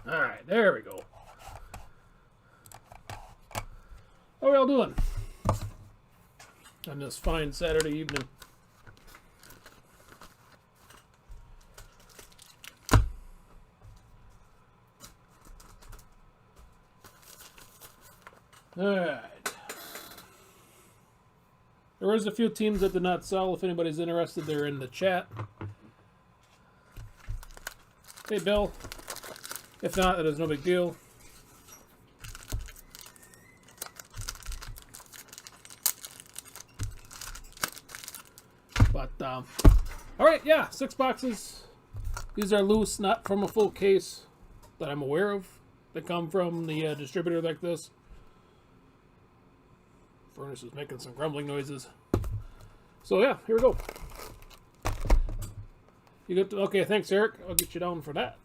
Alright, there we go. How are y'all doing on this fine Saturday evening? Alright. There was a few teams that did not sell. If anybody's interested, they're in the chat. Hey, Bill. If not, that is no big deal. But, alright, yeah, 6 boxes. These are loose, not from a full case that I'm aware of. They come from the distributor like this. Furnace is making some grumbling noises. So yeah, here we go. You get to, okay, thanks Eric. I'll get you down for that.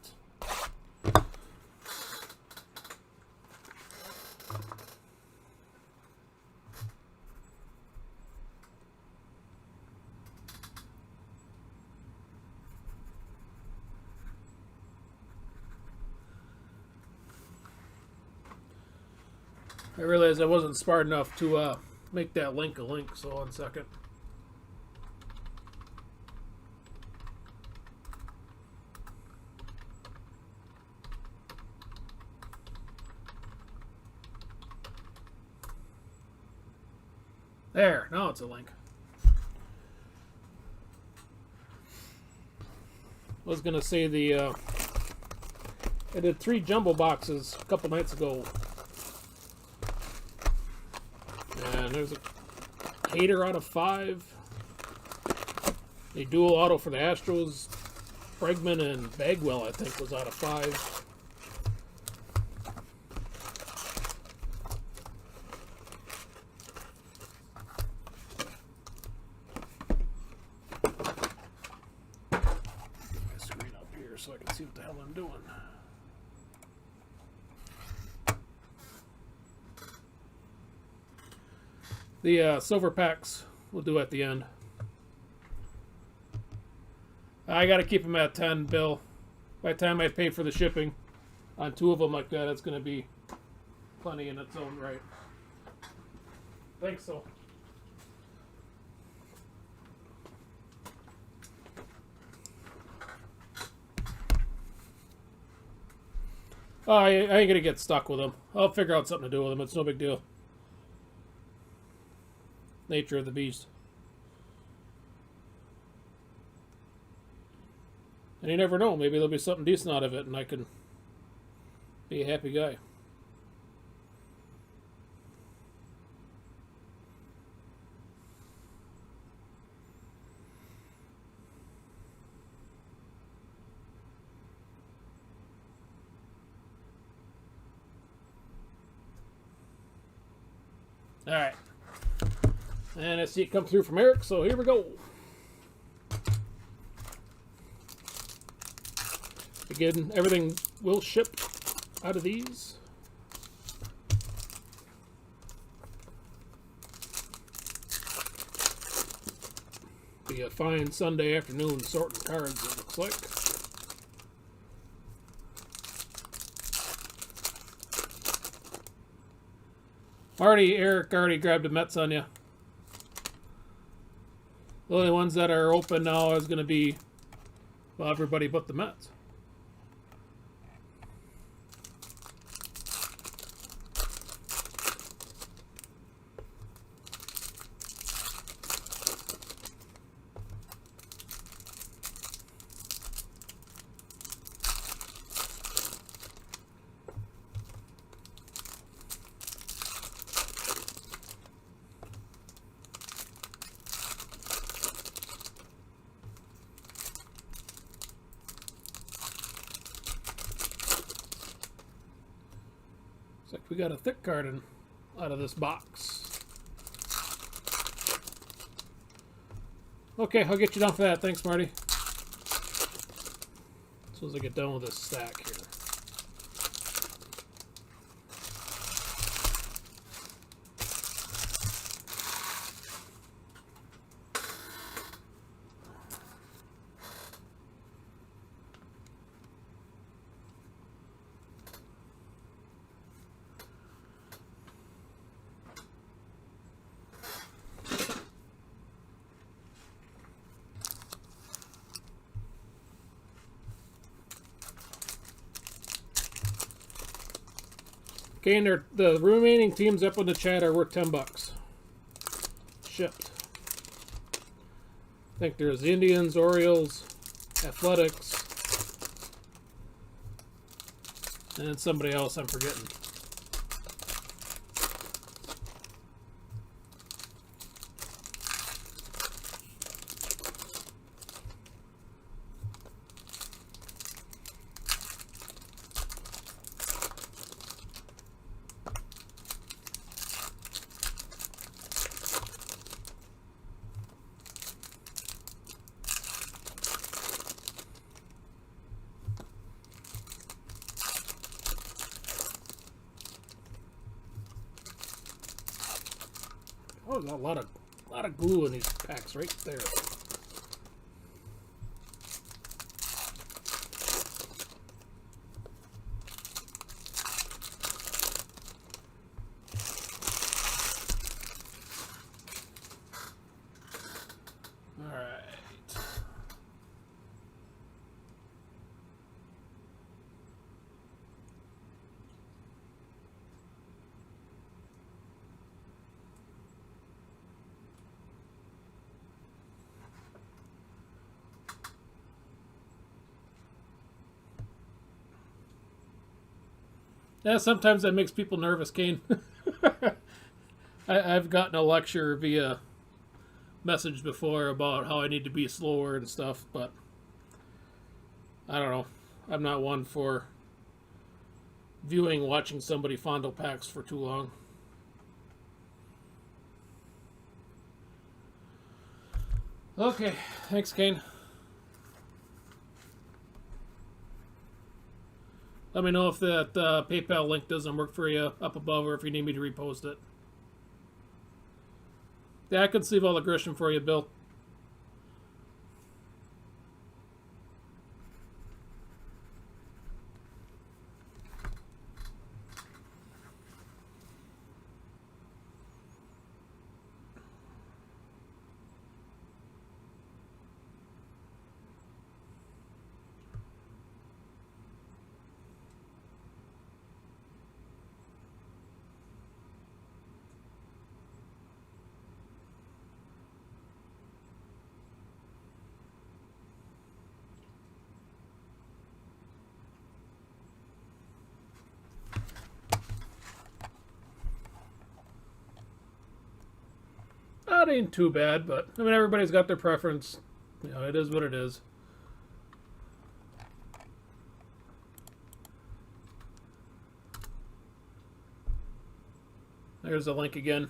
I realized I wasn't smart enough to make that link a link, so 1 second. There, now it's a link. I was gonna say I did 3 jumbo boxes a couple nights ago. And there's a Hater out of 5. A dual auto for the Astros. Bregman and Bagwell, I think, was out of 5. Get my screen up here so I can see what the hell I'm doing. The silver packs we'll do at the end. I got to keep them at 10, Bill. By the time I pay for the shipping on 2 of them like that, it's going to be plenty in its own right. Think so. Oh, I ain't going to get stuck with them. I'll figure out something to do with them. It's no big deal. Nature of the beast. And you never know. Maybe there'll be something decent out of it and I can be a happy guy. Alright. And I see it come through from Eric, so here we go. Again, everything will ship out of these. Be a fine Sunday afternoon sorting cards, it looks like. Eric already grabbed the Mets on you. The only ones that are open now is going to be, well, everybody but the Mets. Looks like we got a thick card out of this box. Okay, I'll get you down for that. Thanks, Marty. As soon as I get done with this stack here. Okay, and the remaining teams up in the chat are worth $10. Shipped. I think there's the Indians, Orioles, Athletics, and somebody else I'm forgetting. Oh, there's a lot of glue in these packs right there. All right. Yeah, sometimes that makes people nervous, Kane. I've gotten a lecture via message before about how I need to be slower and stuff, but I don't know. I'm not one for watching somebody fondle packs for too long. Okay, thanks, Kane. Let me know if that PayPal link doesn't work for you up above, or if you need me to repost it. Yeah, I can sleeve all the Grisham for you, Bill. That ain't too bad, but I mean, everybody's got their preference. You know, it is what it is. There's the link again.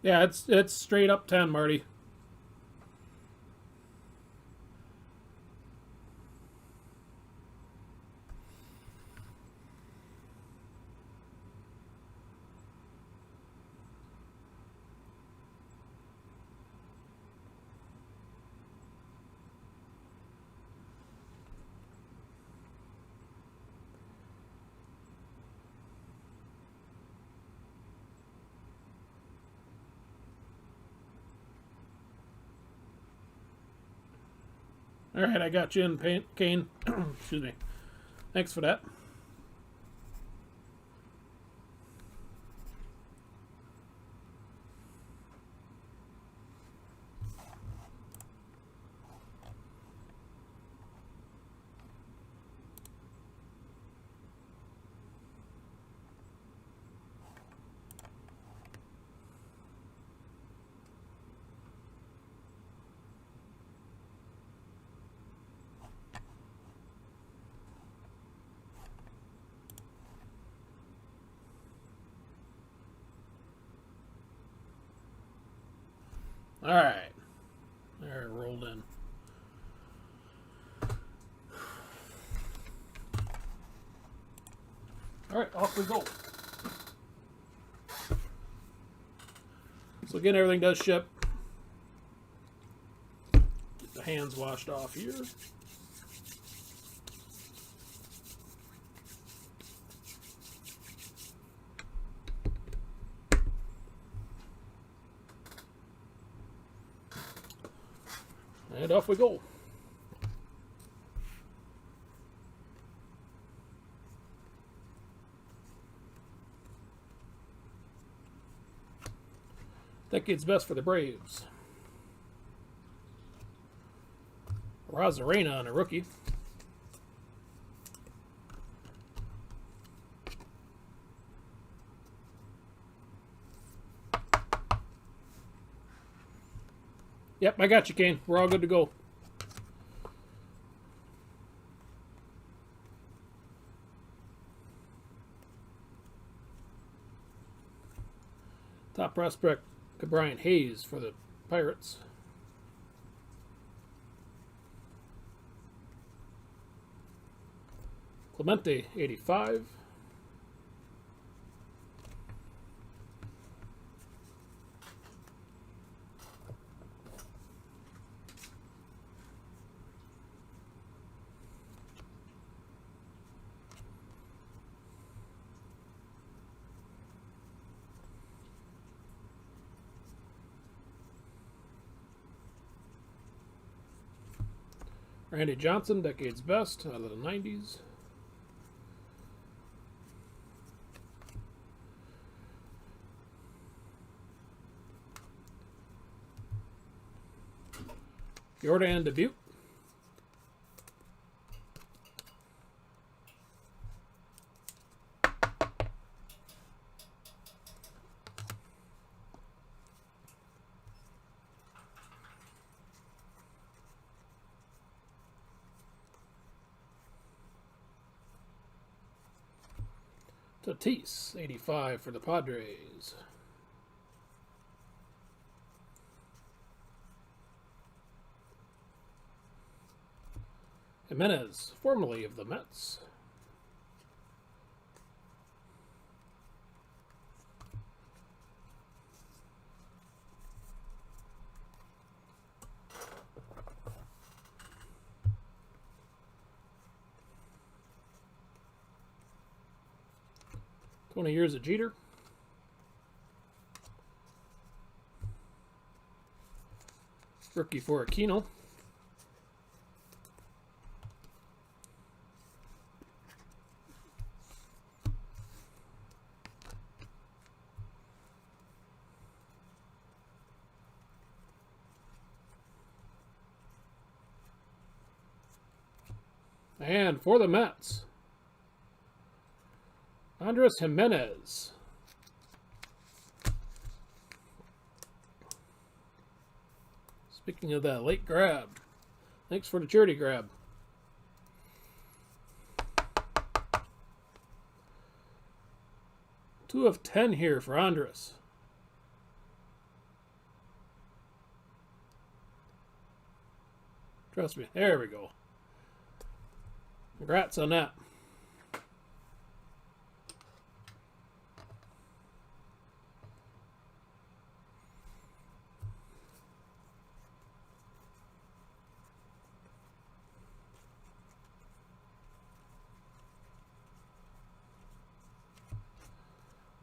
Yeah, it's straight up 10, Marty. All right, I got you in, Kane. Excuse me. Thanks for that. All right. There, rolled in. All right, off we go. So again, everything does ship. Get the hands washed off here. And off we go. Decade's best for the Braves. Rosarena on a rookie. Yep, I got you, Kane. We're all good to go. Top prospect, Brian Hayes for the Pirates. Clemente, 85. Randy Johnson, Decade's best, out of the 90s. Jordan debut. Tatis, 85 for the Padres. Jimenez, formerly of the Mets. "20 years of Jeter." Rookie for Aquino. And for the Mets, Andres Jimenez. Speaking of that late grab, thanks for the charity grab. Two of 10 here for Andres. Trust me. There we go. Congrats on that.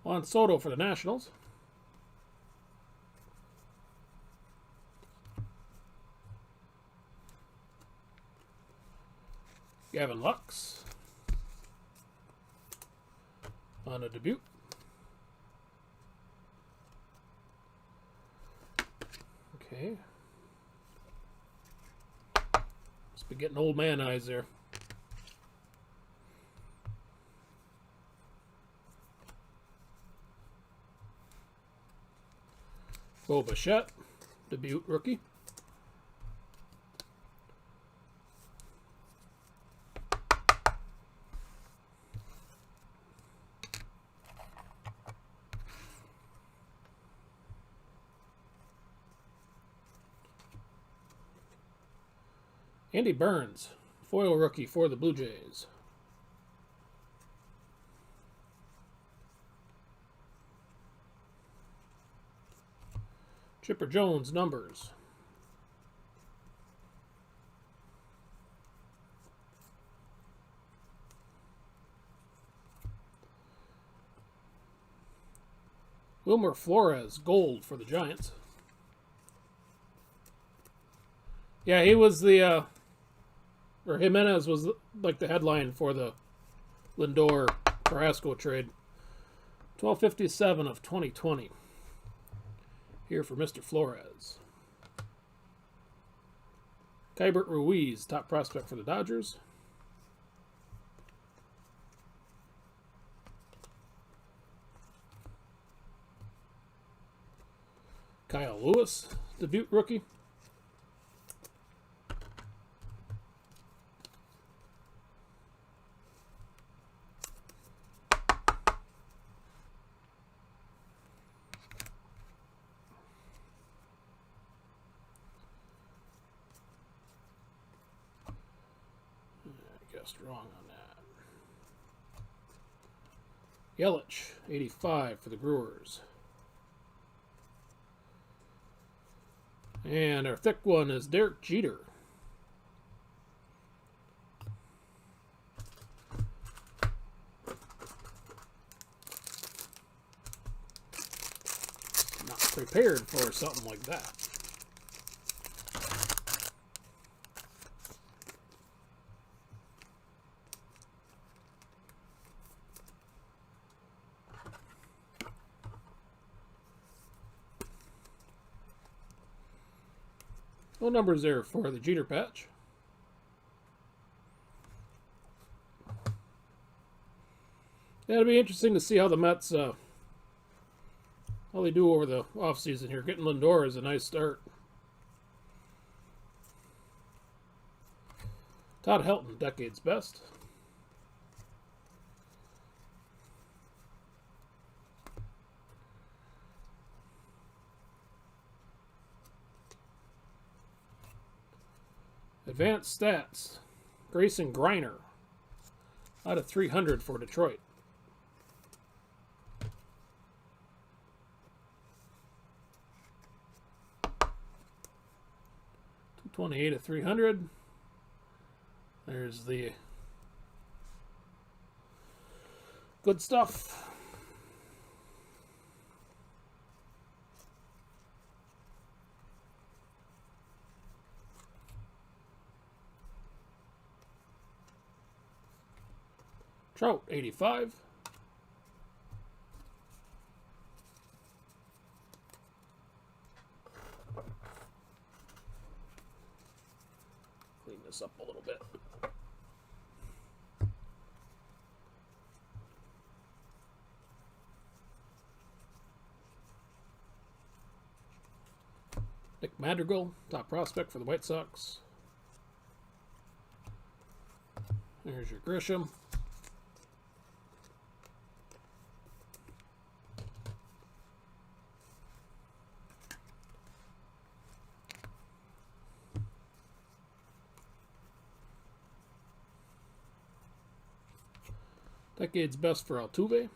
Juan Soto for the Nationals. Gavin Lux on a debut. Okay. Must be getting old man eyes there. Bo Bichette, debut rookie. Andy Burns, foil rookie for the Blue Jays. Chipper Jones, numbers. Wilmer Flores, gold for the Giants. Yeah, he was the, or Jimenez was like the headline for the Lindor Carrasco trade. 1257 of 2020. Here for Mr. Flores. Keibert Ruiz, top prospect for the Dodgers. Kyle Lewis, debut rookie. I guessed wrong on that. Yelich, 85 for the Brewers. And our thick one is Derek Jeter. Not prepared for something like that. No numbers there for the Jeter patch. Yeah, it'll be interesting to see how the Mets, how they do over the offseason here. Getting Lindor is a nice start. Todd Helton, decade's best. Advanced stats. Grayson Greiner. Out of 300 for Detroit. 228 of 300. There's the good stuff. Trout, 85. Clean this up a little bit. Nick Madrigal, top prospect for the White Sox. There's your Grisham. Decade's best for Altuve.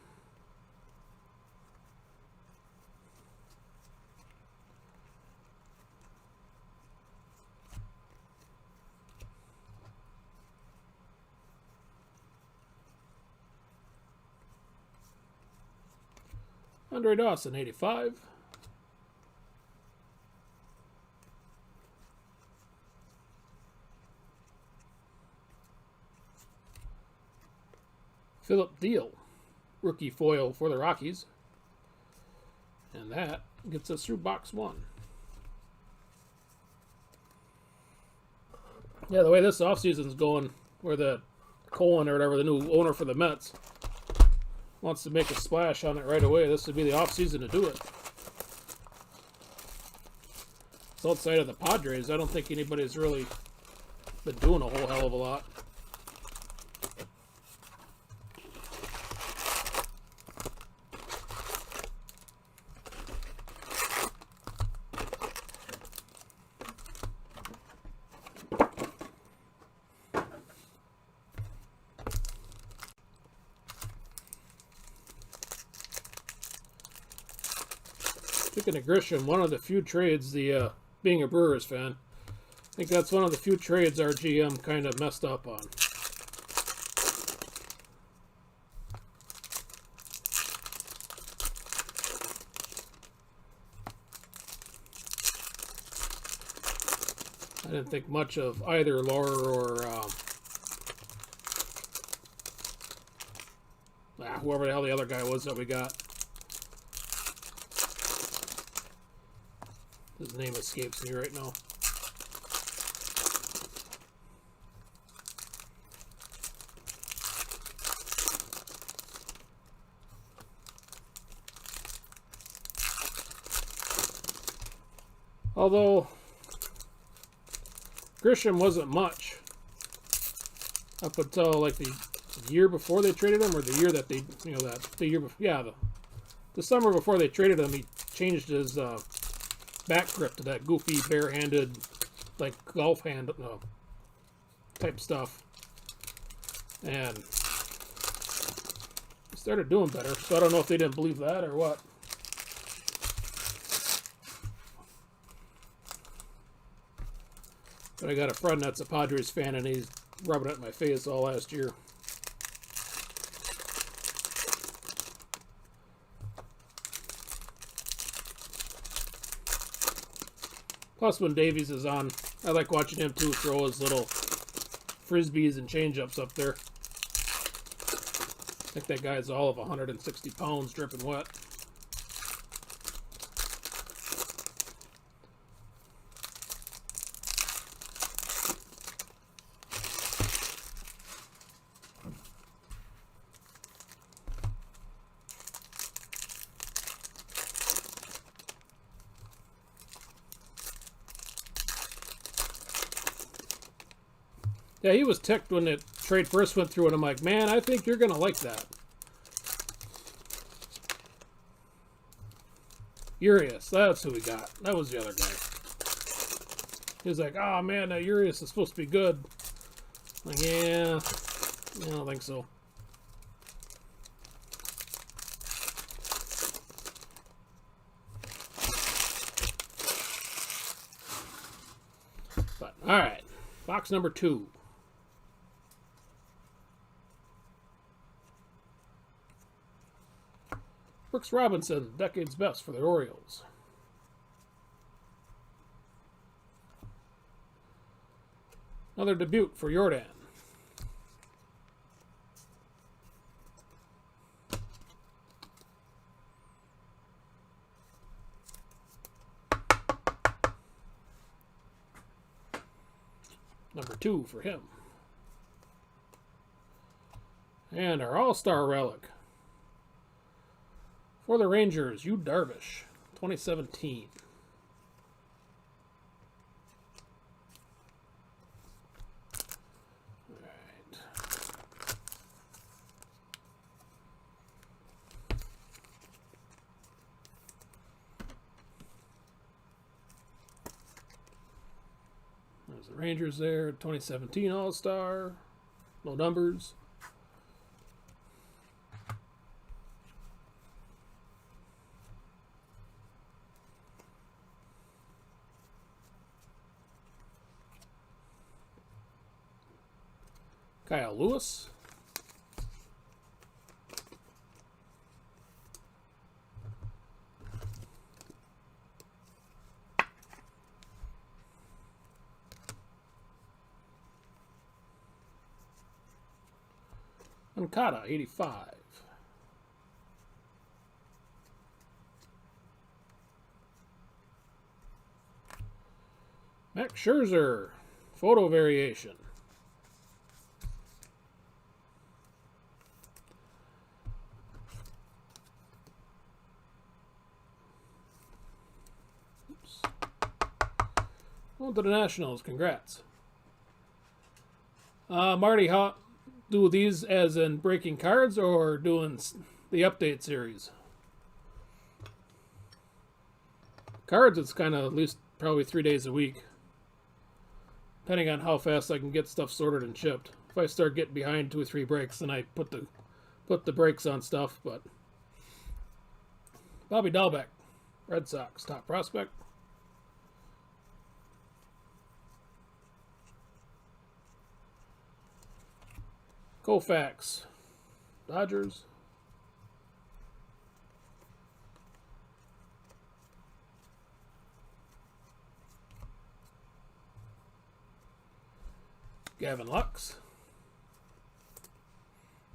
Andre Dawson, 85. Philip Deal, rookie foil for the Rockies. And that gets us through box one. Yeah, the way this offseason's going, where the Cohen or whatever, the new owner for the Mets, wants to make a splash on it right away, this would be the offseason to do it. So outside of the Padres, I don't think anybody's really been doing a whole hell of a lot. looking at Grisham, one of the few trades, being a Brewers fan, I think that's one of the few trades our GM kind of messed up on. I didn't think much of either Lauer or whoever the hell the other guy was that we got. His name escapes me right now. Although Grisham wasn't much up until like the year before they traded him, or the year that they, the year before, yeah, the summer before they traded him, he changed his back grip to that goofy bare-handed, like golf hand type stuff, and he started doing better. So I don't know if they didn't believe that or what. But I got a friend that's a Padres fan, and he's rubbing it in my face all last year. Plus, when Davies is on, I like watching him too throw his little frisbees and changeups up there. I think that guy's all of 160 pounds, dripping wet. Yeah, he was ticked when the trade first went through, and I'm like, man, I think you're going to like that. Urias, that's who we got. That was the other guy. He was like, oh man, that Urias is supposed to be good. I'm like, yeah, I don't think so. But, alright, box number 2. Brooks Robinson, decade's best for the Orioles. Another debut for Jordan. Number 2 for him. And our All-Star relic. For the Rangers, Yu Darvish, 2017. All right. There's the Rangers there, 2017 All-Star. No numbers. Kyle Lewis. Ancada, 85. Max Scherzer, photo variation. On to the Nationals. Congrats. Marty, how do these as in breaking cards or doing the update series? Cards, it's kind of at least probably 3 days a week. Depending on how fast I can get stuff sorted and shipped. If I start getting behind 2 or 3 breaks, then I put the brakes on stuff. But Bobby Dahlbeck, Red Sox top prospect. Koufax, Dodgers. Gavin Lux.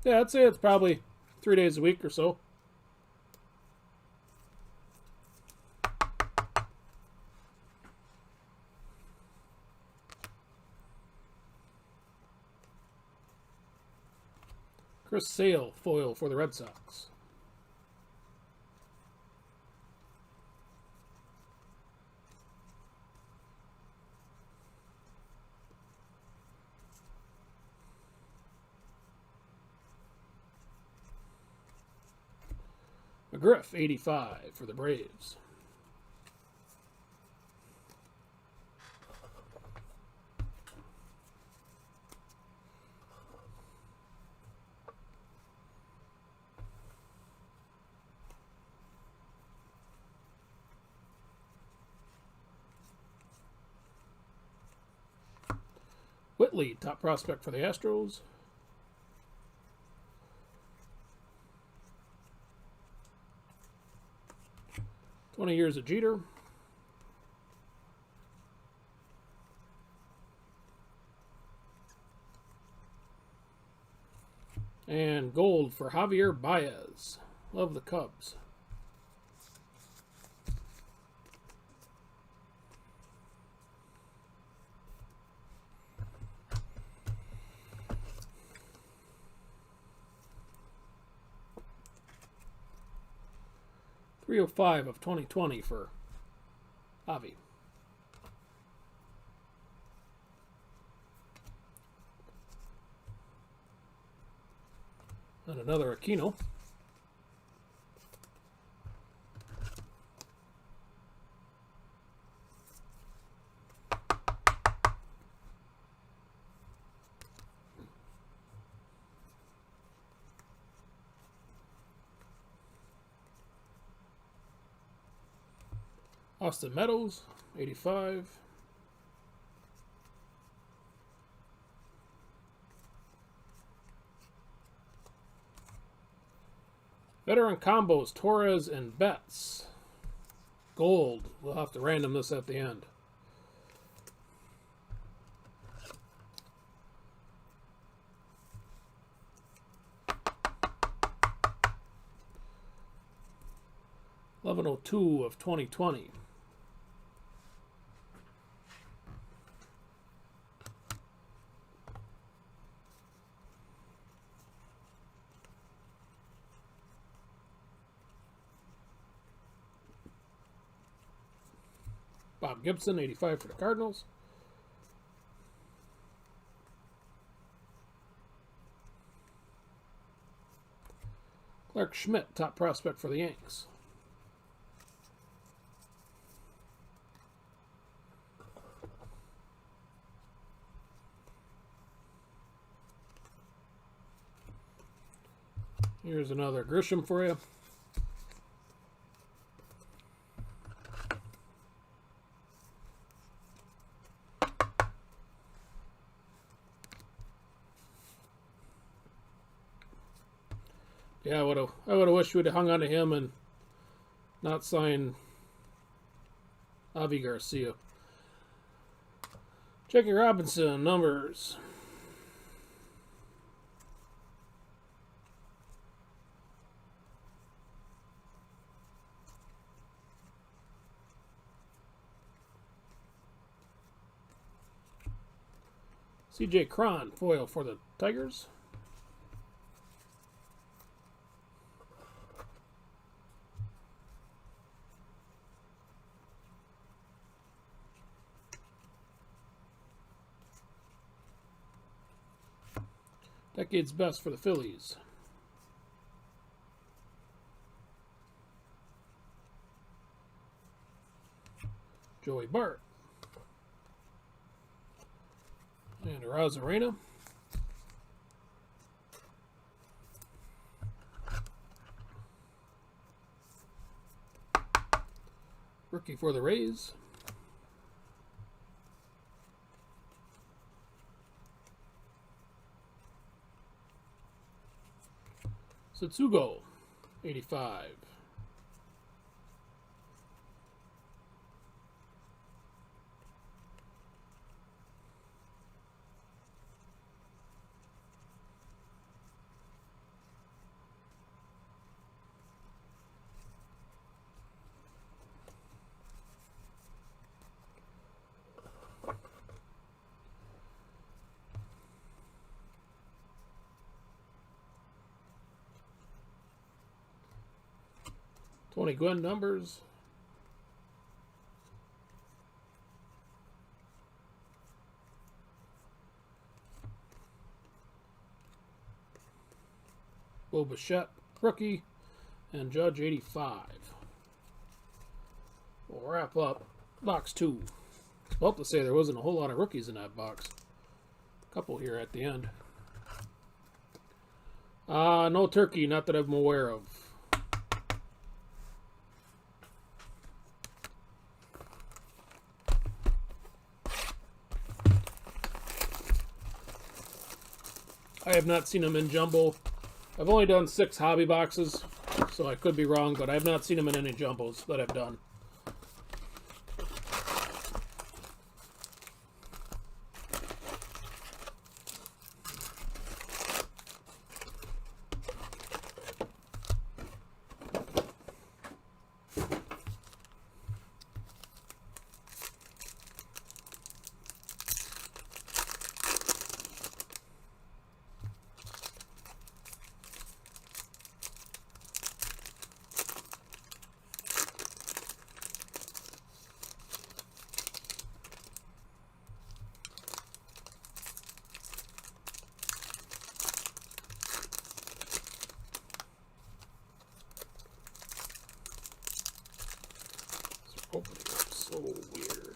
Yeah, I'd say it's probably 3 days a week or so. Chris Sale, foil for the Red Sox. McGriff, 85 for the Braves. Whitley, top prospect for the Astros. "20 years of Jeter." And gold for Javier Baez. Love the Cubs. .305 of 2020 for Javi. And another Aquino. Austin Meadows, 85. Veteran combos, Torres and Betts. Gold. We'll have to random this at the end. .1102 of 2020. Bob Gibson, 85 for the Cardinals. Clark Schmidt, top prospect for the Yanks. Here's another Grisham for you. Yeah, I would have wished we'd have hung on to him and not signed Avi Garcia. Jackie Robinson, numbers. CJ Cron, foil for the Tigers. Decade's best for the Phillies. Joey Bart. And Arozarena. Rookie for the Rays. Satsugo, 85. Tony Gwynn numbers. Bo Bichette, rookie. And Judge, 85. We'll wrap up box 2. I'll have to say there wasn't a whole lot of rookies in that box. A couple here at the end. No turkey, not that I'm aware of. I have not seen them in jumbo. I've only done 6 hobby boxes, so I could be wrong, but I have not seen them in any jumbos that I've done. Opening up so weird.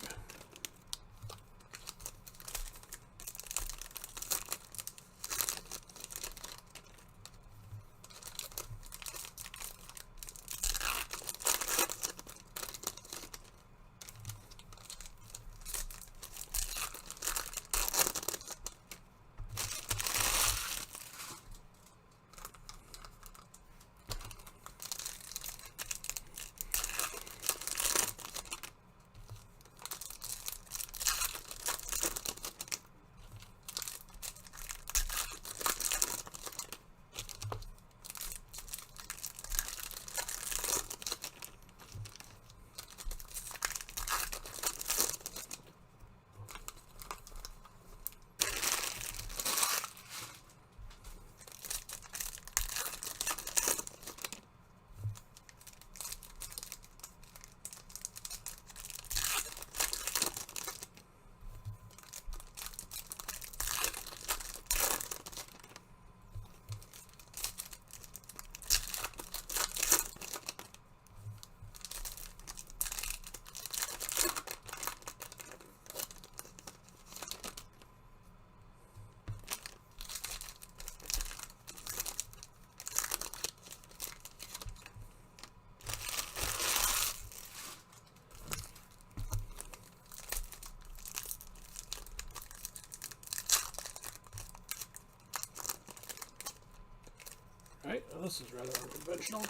Alright, well, this is rather unconventional.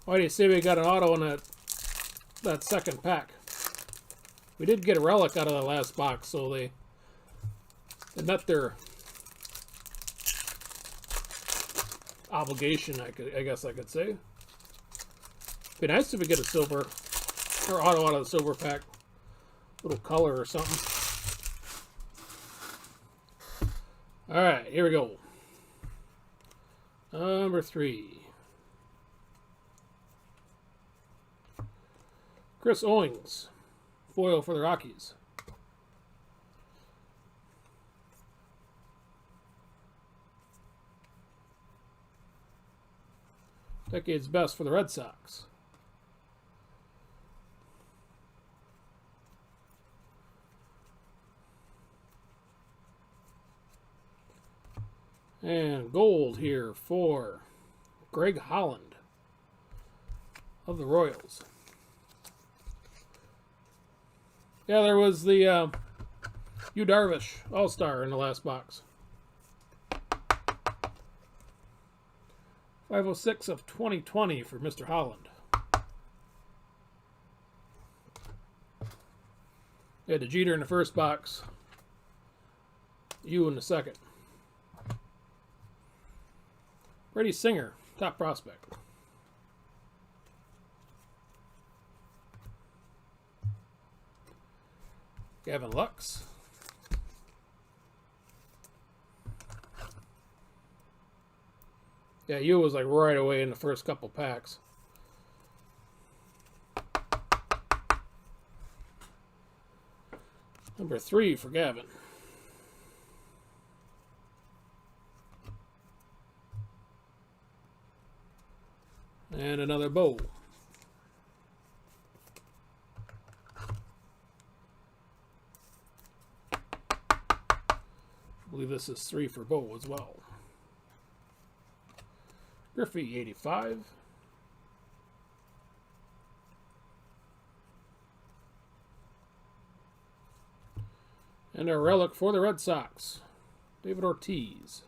Why do you say we got an auto in that second pack? We did get a relic out of the last box, so they met their obligation, I guess I could say. Be nice if we get a silver or auto out of the silver pack, little color or something. All right, here we go. Number 3, Chris Owings, foil for the Rockies. Decade's best for the Red Sox. And gold here for Greg Holland of the Royals. Yeah, there was the Yu Darvish All-Star in the last box. 506 of 2020 for Mr. Holland. We had the Jeter in the first box. Yu in the second. Brady Singer, top prospect. Gavin Lux. Yeah, Yu was like right away in the first couple packs. Number 3 for Gavin. And another bowl. I believe this is 3 for Bo as well. Griffey, 85. And a relic for the Red Sox, David Ortiz.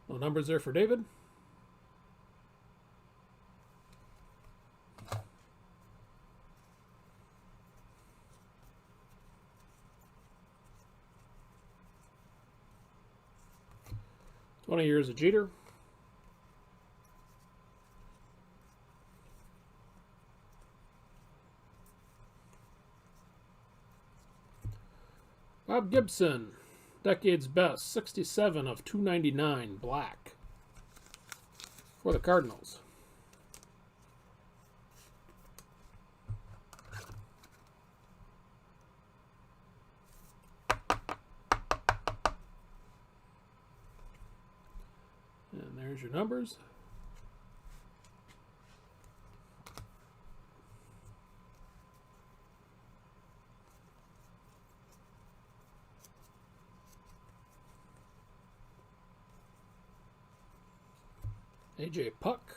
No numbers there for David. "20 years of Jeter." Bob Gibson, decade's best, 67 of 299, black, for the Cardinals. And there's your numbers. AJ Puck,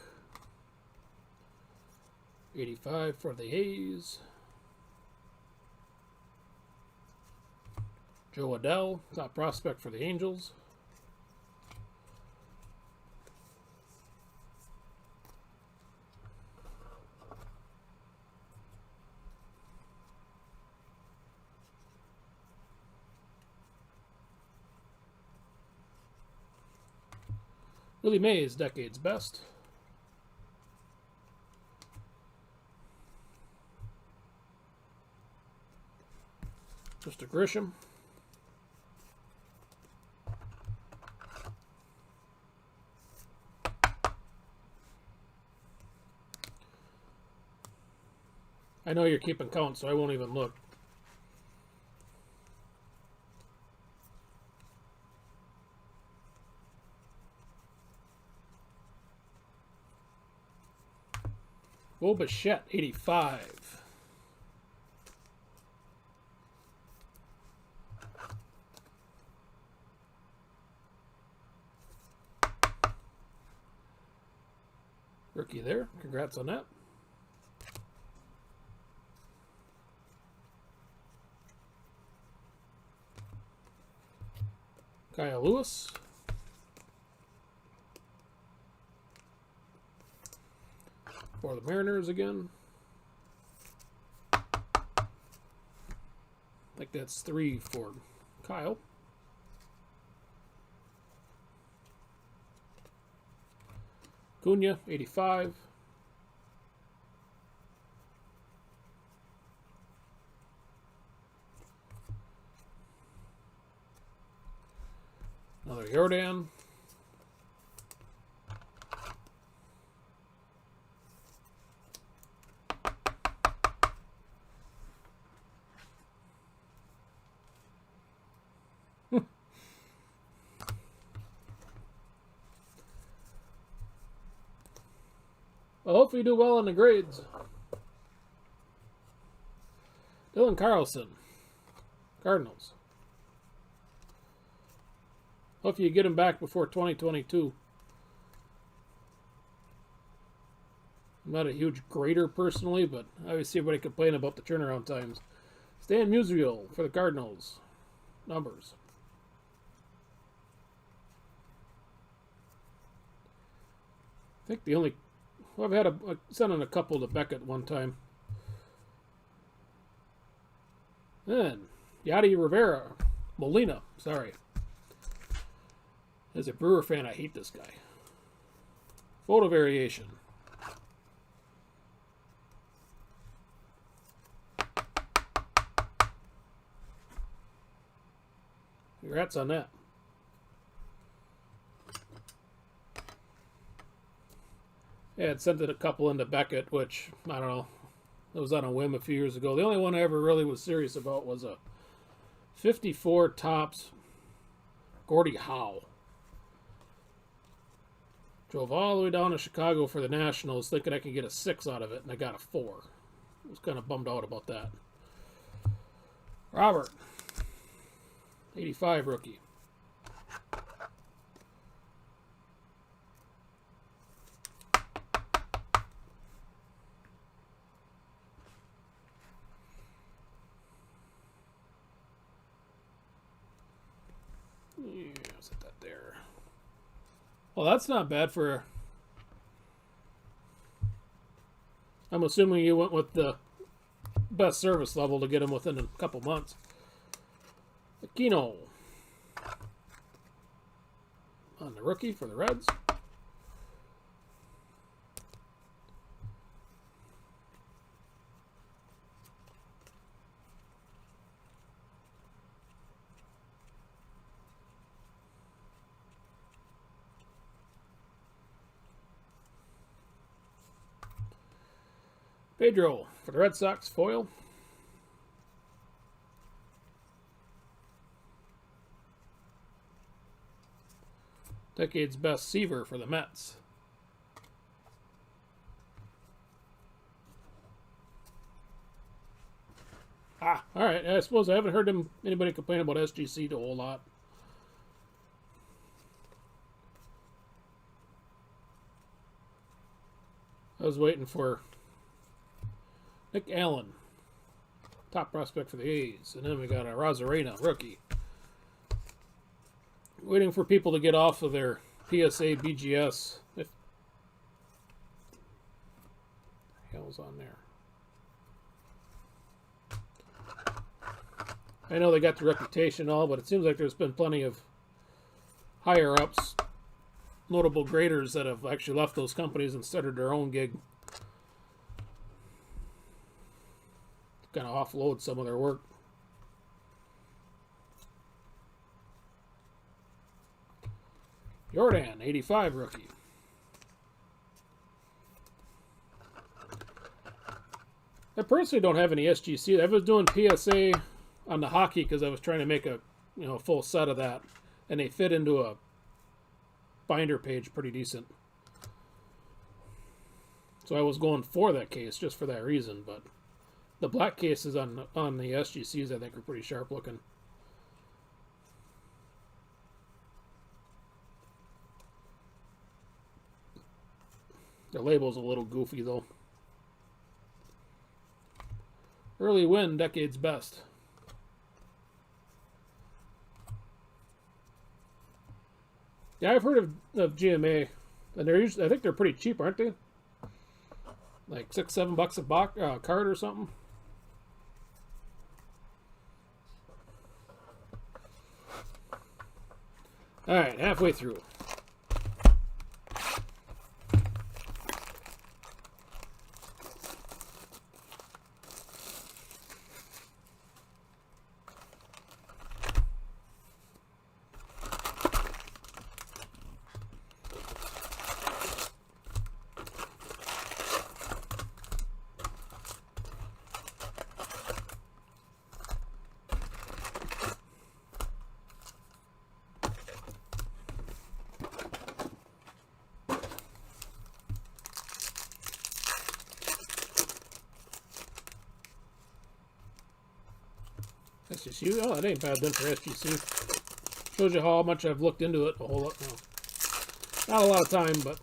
85 for the A's. Joe Adell, top prospect for the Angels. Willie Mays, decade's best. Mr. Grisham. I know you're keeping count, so I won't even look. Bo Bichette, 85. Rookie there. Congrats on that. Kyle Lewis. For the Mariners again. I think that's 3 for Kyle. Cunha, 85. Another Jordan. Well, hopefully you do well in the grades. Dylan Carlson, Cardinals. Hopefully you get him back before 2022. I'm not a huge grader personally, but I always see everybody complain about the turnaround times. Stan Musial for the Cardinals. Numbers. I think the only... Well, I've had sent in a couple to Beckett one time. Then, Yadi Rivera. Molina, sorry. As a Brewer fan, I hate this guy. Photo variation. Congrats on that. Yeah, I'd sent it a couple into Beckett, which, I don't know, it was on a whim a few years ago. The only one I ever really was serious about was a 54 Topps Gordie Howe. Drove all the way down to Chicago for the Nationals, thinking I could get a 6 out of it, and I got a 4. I was kind of bummed out about that. Robert, 85 rookie. Yeah, set that there. Well, that's not bad for... I'm assuming you went with the best service level to get him within a couple months. Aquino on the rookie for the Reds. Pedro for the Red Sox foil. Decade's best Seaver for the Mets. Ah, all right. I suppose I haven't heard anybody complain about SGC a whole lot. I was waiting for Nick Allen, top prospect for the A's. And then we got a Rosarena, rookie. Waiting for people to get off of their PSA BGS. If the hell's on there? I know they got the reputation and all, but it seems like there's been plenty of higher-ups, notable graders that have actually left those companies and started their own gig. Kind of offload some of their work. Jordan, 85 rookie. I personally don't have any SGC. I was doing PSA on the hockey because I was trying to make a full set of that, and they fit into a binder page pretty decent. So I was going for that case just for that reason, but the black cases on the SGCs I think are pretty sharp looking. The label's a little goofy though. Early win, Decade's best. Yeah, I've heard of GMA, and they're usually, I think they're pretty cheap, aren't they? Like $6-7 a box card or something. All right, halfway through. SGC. Oh, that ain't bad then for SGC. Shows you how much I've looked into it. A whole lot. Well, not a lot of time, but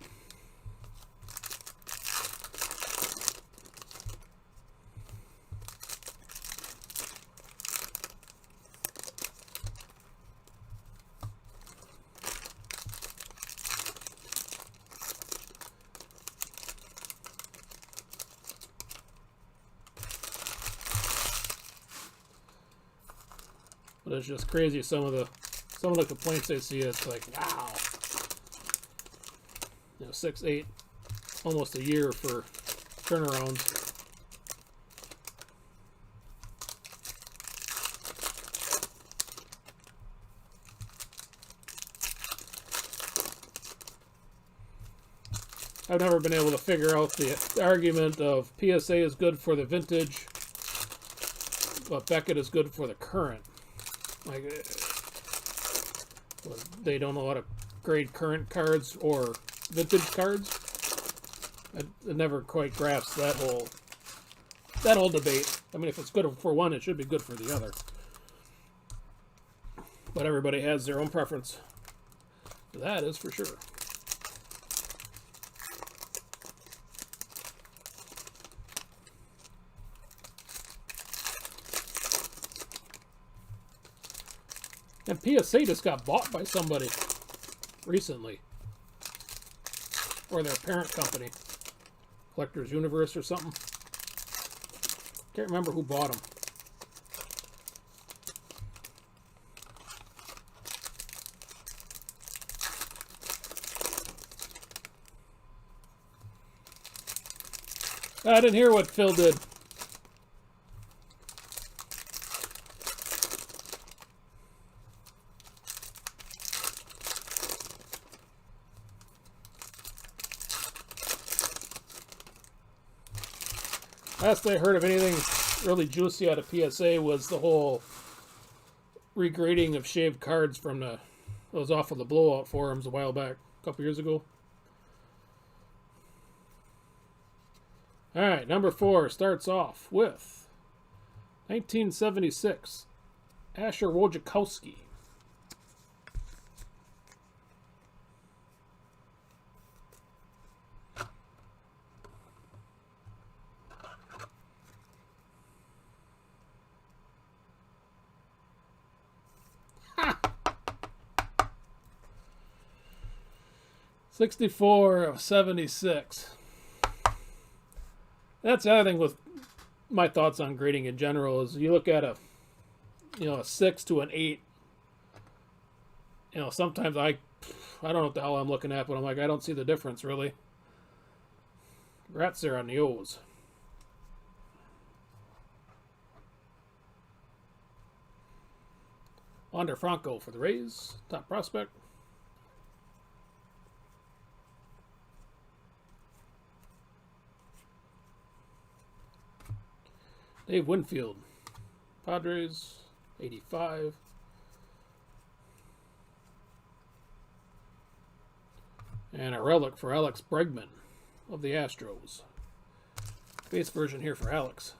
it's just crazy. Some of the complaints I see. It's like, wow, 6, 8, almost a year for turnarounds. I've never been able to figure out the argument of PSA is good for the vintage, but Beckett is good for the current. Like, they don't know how to grade current cards or vintage cards. I never quite grasped that whole debate. I mean, if it's good for one, it should be good for the other. But everybody has their own preference. That is for sure. And PSA just got bought by somebody recently. Or their parent company. Collectors Universe or something. Can't remember who bought them. I didn't hear what Phil did. Last I heard of anything really juicy out of PSA was the whole regrading of shaved cards from that was off of the Blowout forums a while back, a couple years ago. Alright, number 4 starts off with 1976, Asher Wojciechowski. '64 of '76. That's the other thing with my thoughts on grading in general is you look at a 6 to an 8. Sometimes I don't know what the hell I'm looking at, but I'm like, I don't see the difference really. Rats there on the O's. Wander Franco for the Rays, top prospect. Dave Winfield, Padres, 85. And a relic for Alex Bregman of the Astros. Base version here for Alex.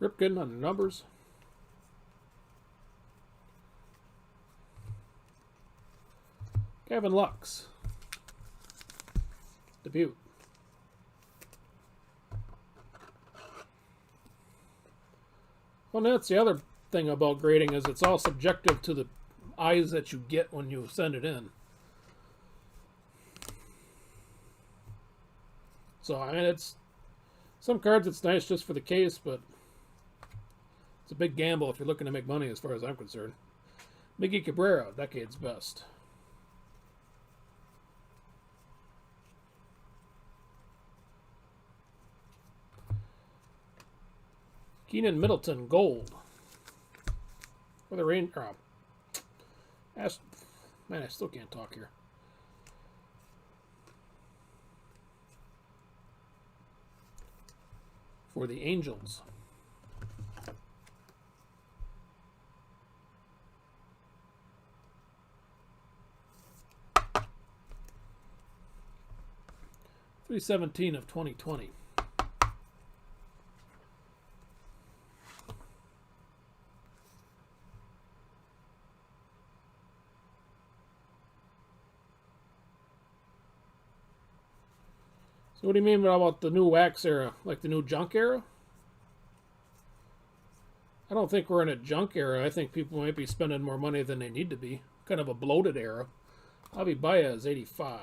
Ripken on the numbers. Kevin Lux. Debut. Well, that's the other thing about grading is it's all subjective to the eyes that you get when you send it in. So, I mean, it's some cards it's nice just for the case, but it's a big gamble if you're looking to make money as far as I'm concerned. Miggy Cabrera, decade's best. Keenan Middleton, gold. For the Rain. Man, I still can't talk here. for the Angels. .317 of 2020. So what do you mean about the new wax era? Like the new junk era? I don't think we're in a junk era. I think people might be spending more money than they need to be. Kind of a bloated era. Javi Baez, 85.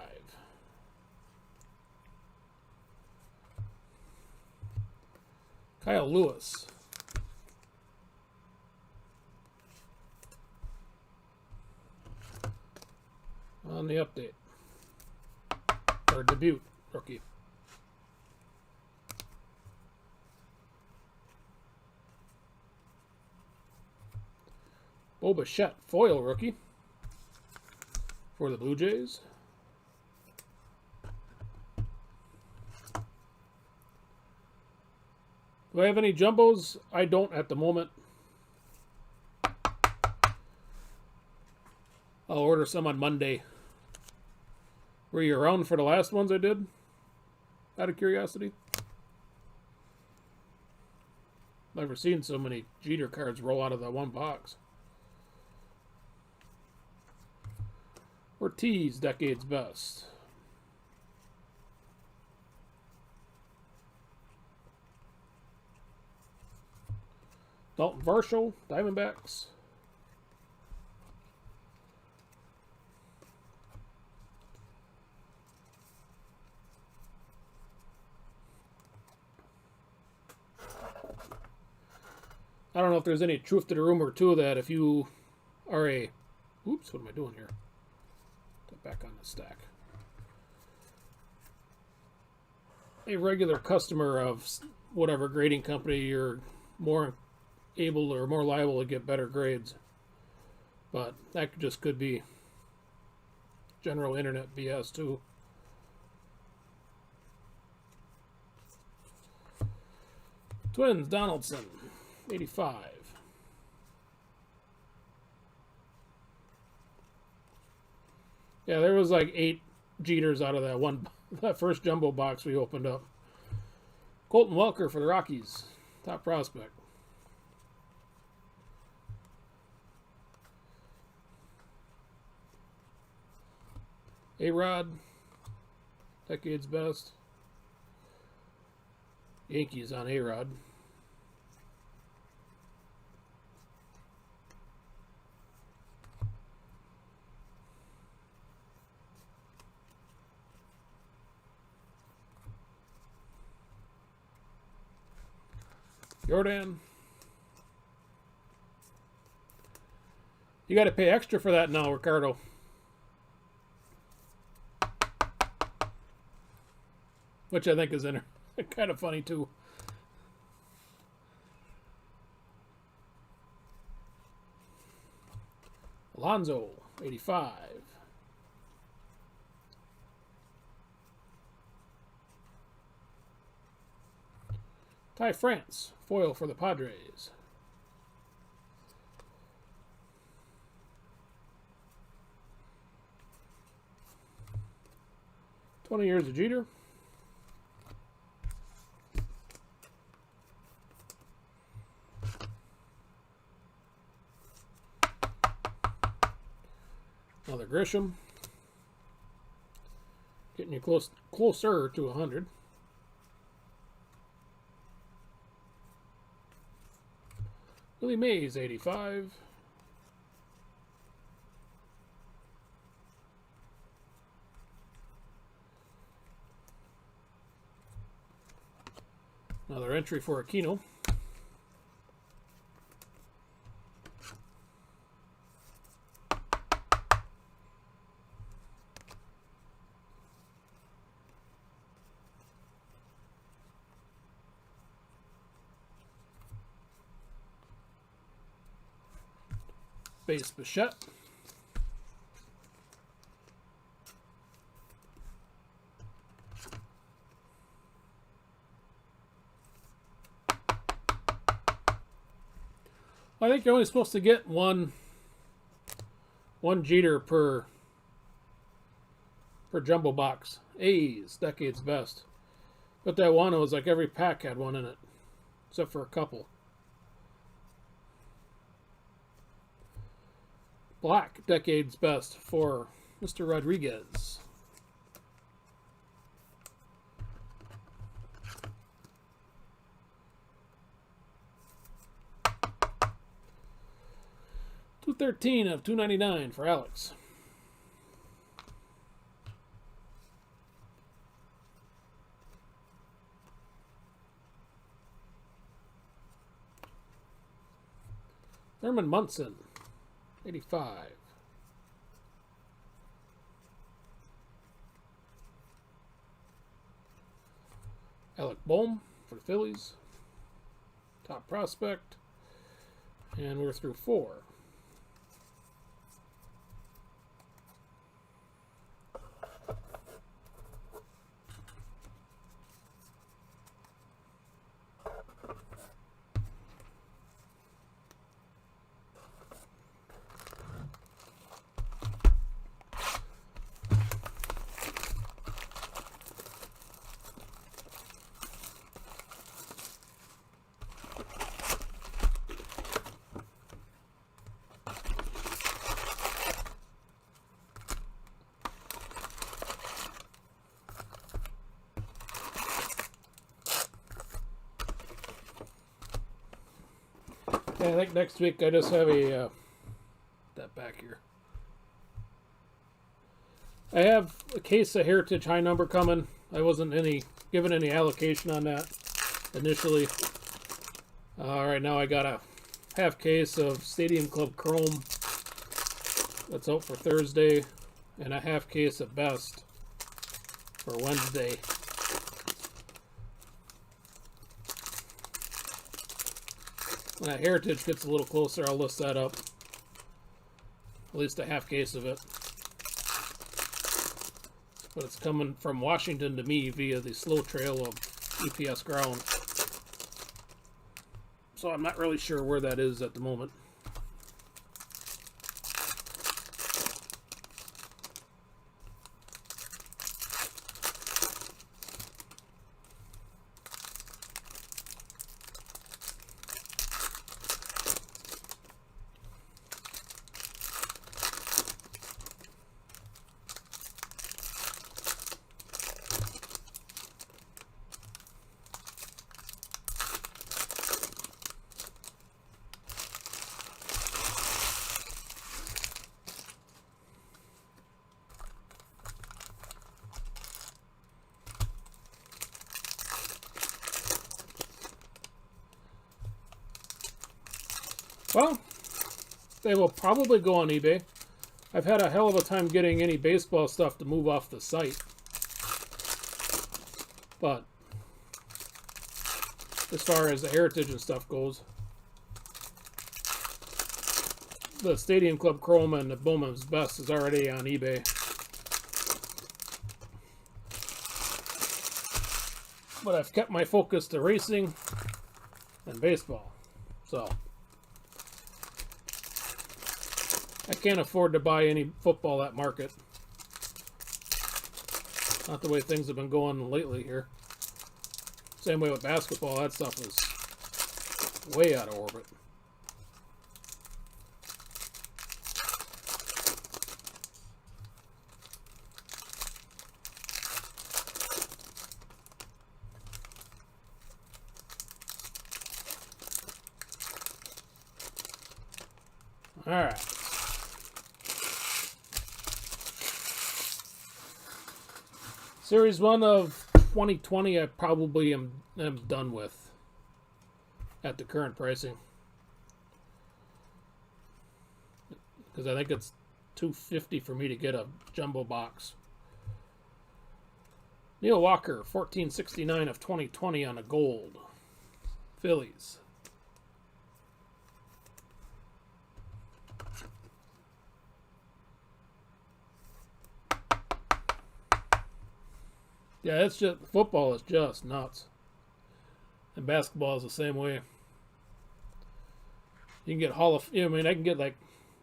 Kyle Lewis. On the update. Or debut rookie. Bo Bichette, foil rookie for the Blue Jays. Do I have any jumbos? I don't at the moment. I'll order some on Monday. Were you around for the last ones I did? Out of curiosity. Never seen so many Jeter cards roll out of that one box. Ortiz, decade's best. Dalton Varsho, Diamondbacks. I don't know if there's any truth to the rumor, too, that if you are a... Oops, what am I doing here? Back on the stack. A regular customer of whatever grading company, you're more able or more liable to get better grades. But that just could be general internet BS too. Twins, Donaldson, 85. Yeah, there was like 8 Jeters out of that first jumbo box we opened up. Colton Welker for the Rockies, top prospect. A-Rod, decade's best. Yankees on A-Rod. Jordan. You got to pay extra for that now, Ricardo. Which I think is kind of funny, too. Alonso, 85. Ty France, foil for the Padres. $20 years of Jeter. Another Grisham. Getting you closer to 100. Willie Mays, 85. Another entry for Aquino. Base Bichette. I think you're only supposed to get one Jeter per jumbo box. A's, decade's best. But that one, it was like every pack had one in it, except for a couple. Black, decade's best for Mr. Rodriguez. $213 of $299 for Alex. Thurman Munson, 85. Alec Bohm for the Phillies. Top prospect. And we're through 4. Yeah, I think next week I just have that back here. I have a case of Heritage High Number coming. I wasn't given any allocation on that initially. Right now I got a half case of Stadium Club Chrome that's out for Thursday, and a half case of Best for Wednesday. When that Heritage gets a little closer, I'll list that up. At least a half case of it. But it's coming from Washington to me via the slow trail of EPS ground. So I'm not really sure where that is at the moment. Well, they will probably go on eBay. I've had a hell of a time getting any baseball stuff to move off the site. But as far as the Heritage and stuff goes, the Stadium Club Chrome and the Bowman's Best is already on eBay. But I've kept my focus to racing and baseball. So I can't afford to buy any football at market. Not the way things have been going lately here. Same way with basketball, that stuff is way out of orbit. All right. Series 1 of 2020 I probably am done with at the current pricing. Because I think it's $250 for me to get a jumbo box. Neil Walker, 1469 of 2020 on a gold. Phillies. Yeah, it's just football is just nuts, and basketball is the same way. You can get Hall of. I mean, I can get like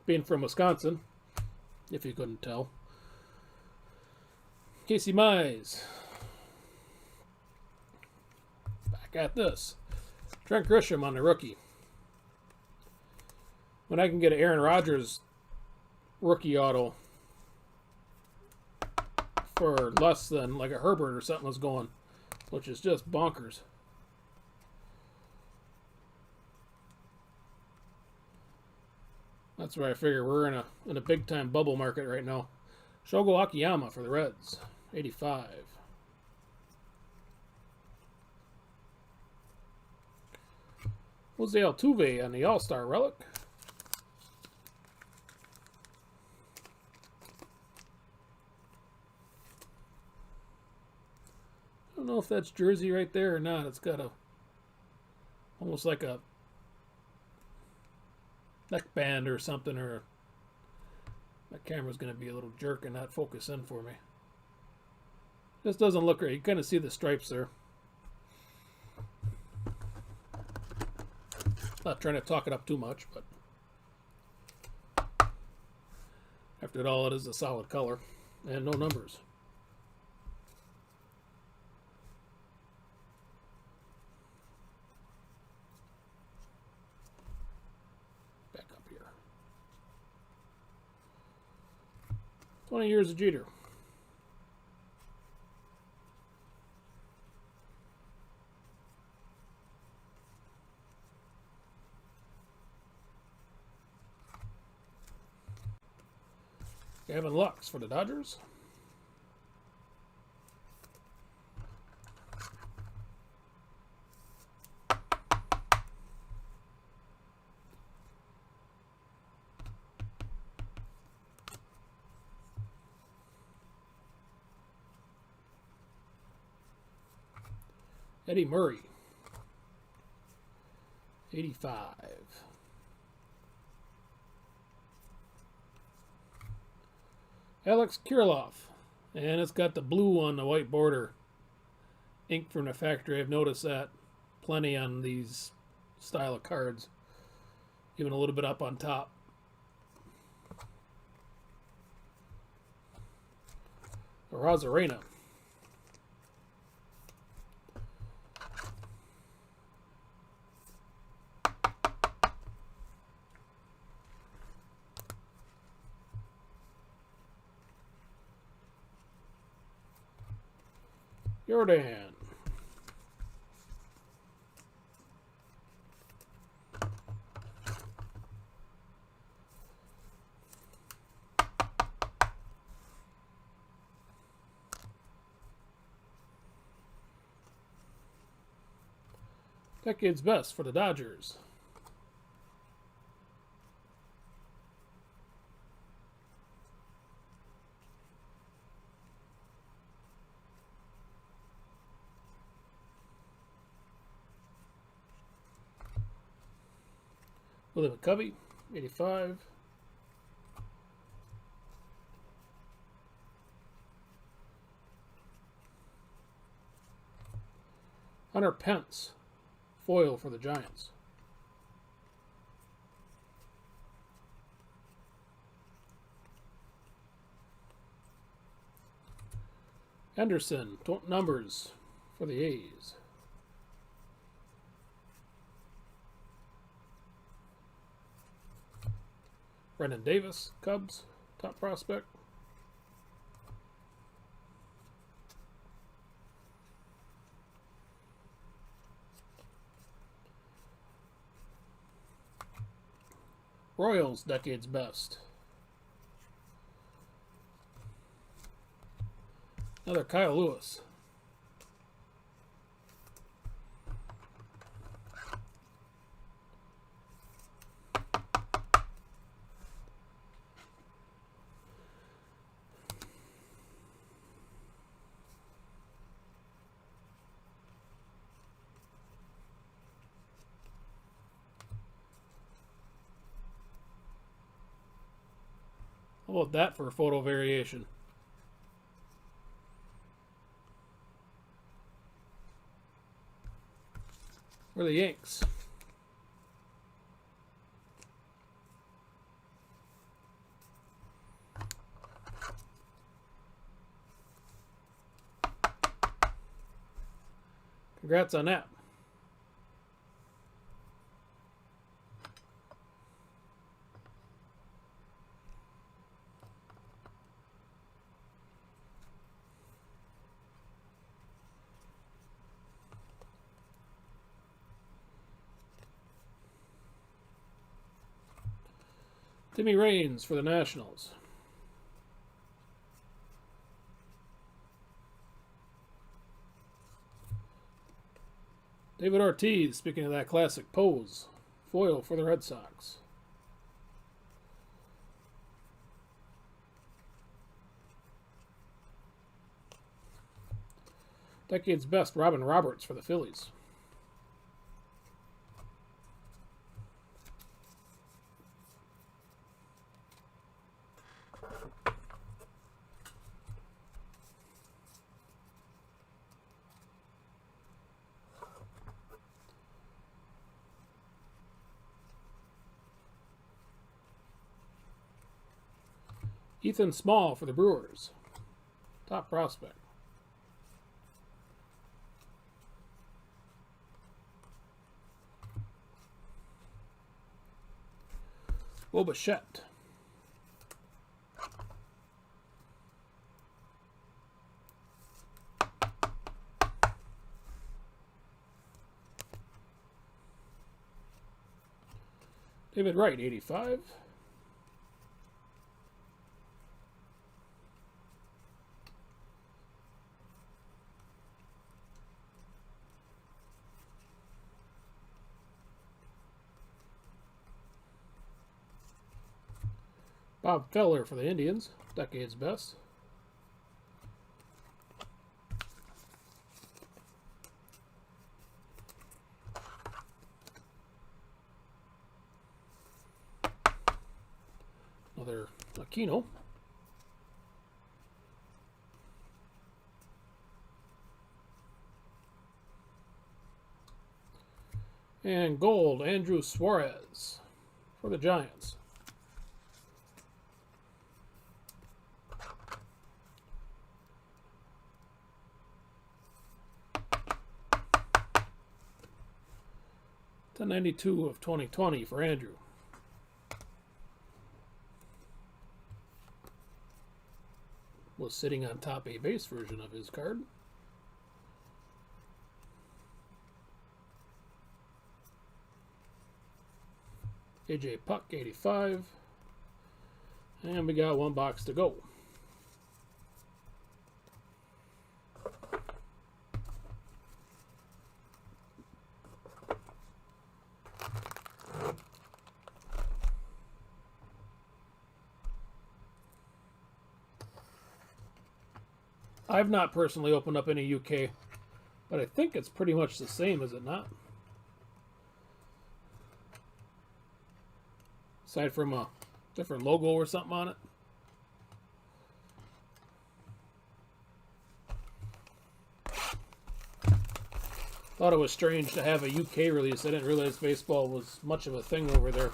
being from Wisconsin, if you couldn't tell. Casey Mize. Back at this. Trent Grisham on the rookie. When I can get an Aaron Rodgers rookie auto for less than like a Herbert or something was going, which is just bonkers. That's where I figure we're in a big time bubble market right now. Shogo Akiyama for the Reds, 85. Jose Altuve on the All-Star relic. I don't know if that's jersey right there or not. It's got a almost like a neckband or something, or my camera's going to be a little jerk and not focus in for me. This doesn't look right. You kind of see the stripes there. Not trying to talk it up too much, but after all, it is a solid color and no numbers. Back up here. 20 years of Jeter. Gavin Lux for the Dodgers. Eddie Murray, 85. Alex Kirilloff, and it's got the blue on the white border. Ink from the factory. I've noticed that plenty on these style of cards. Even a little bit up on top. Arozarena. Jordan. Decade's best for the Dodgers. Willie McCovey, 85. Hunter Pence, foil for the Giants. Henderson, numbers for the A's. Brendan Davis, Cubs, top prospect. Royals, decade's best. Another Kyle Lewis. How about that for a photo variation? For the Yanks. Congrats on that. Timmy Raines for the Nationals. David Ortiz, speaking of that classic pose, foil for the Red Sox. Decade's best, Robin Roberts for the Phillies. Ethan Small for the Brewers. Top prospect. Bo Bichette. David Wright, 85. Bob Feller for the Indians, Decade's best. Another Aquino. And gold, Andrew Suarez for the Giants. /92 of 2020 for Andrew. Was sitting on top a base version of his card. AJ Puck, 85. And we got one box to go. I've not personally opened up any UK, but I think it's pretty much the same, is it not? Aside from a different logo or something on it. Thought it was strange to have a UK release. I didn't realize baseball was much of a thing over there.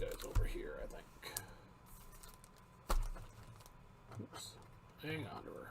Guys over here, I think. Oops. Hang on to her.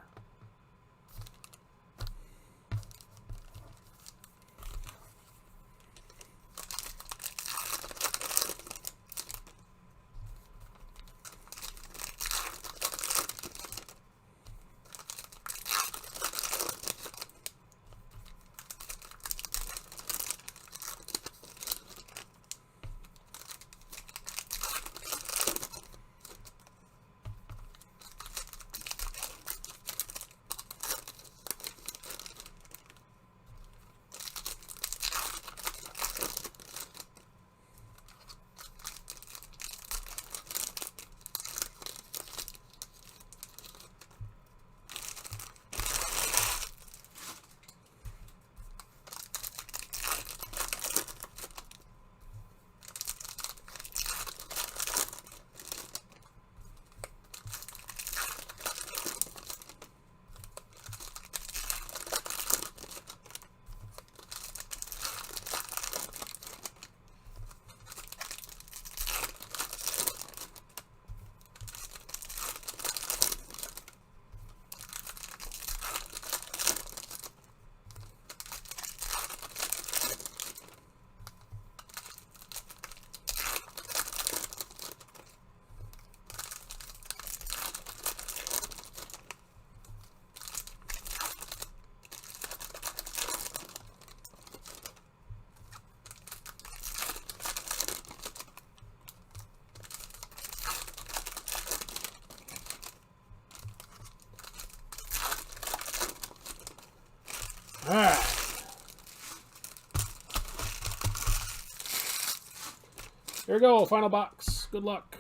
There we go. Final box. Good luck.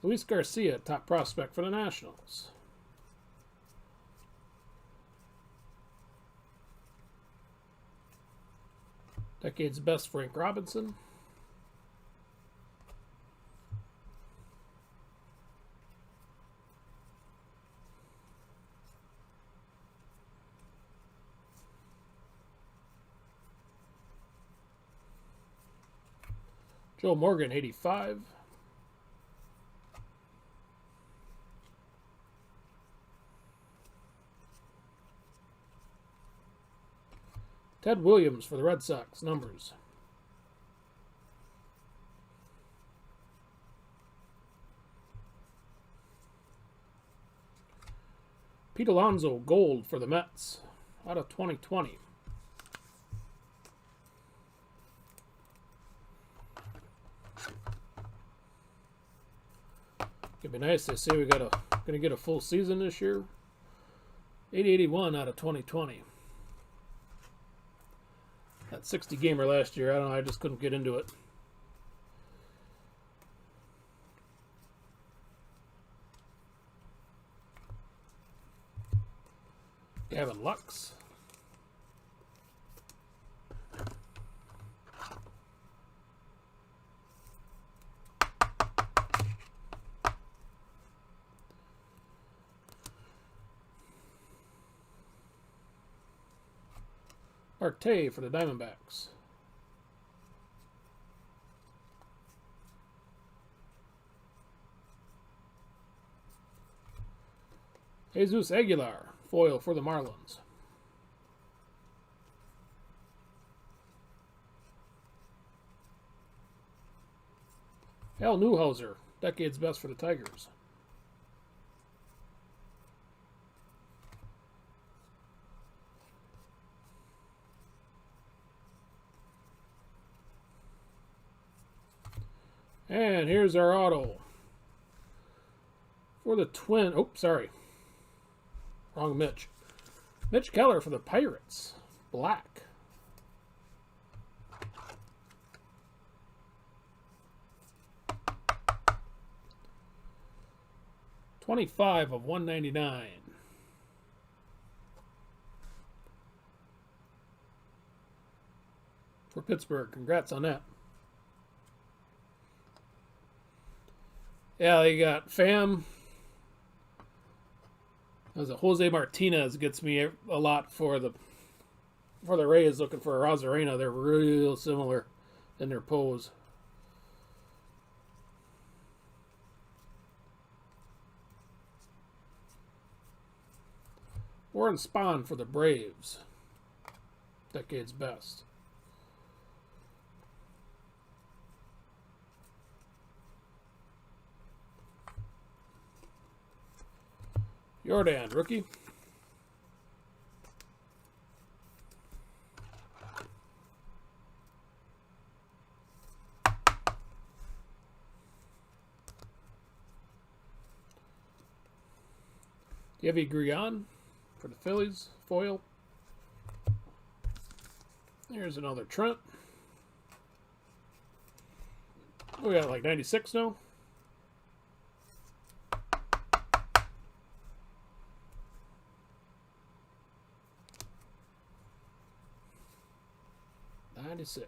Luis Garcia, top prospect for the Nationals. Decade's best, Frank Robinson. Joe Morgan, 85. Ted Williams for the Red Sox, numbers. Pete Alonso, gold for the Mets, out of 2020. It'd be nice. They say we gonna get a full season this year. 881 out of 2020. That 60 gamer last year, I don't know. I just couldn't get into it. Gavin Lux. Arte for the Diamondbacks. Jesus Aguilar, foil for the Marlins. Al Newhouser, decade's best for the Tigers. And here's our auto for the Twin. Oh, sorry. Wrong Mitch. Mitch Keller for the Pirates. Black. $25 of $199. For Pittsburgh. Congrats on that. Yeah, they got Pham. There's a Jose Martinez gets me a lot for the Rays looking for a Rosarena. They're real similar in their pose. Warren Spahn for the Braves. Decade's best. Jordan, rookie. Yevy Grion for the Phillies, foil. Here's another Trent. We got like 96 now. '96.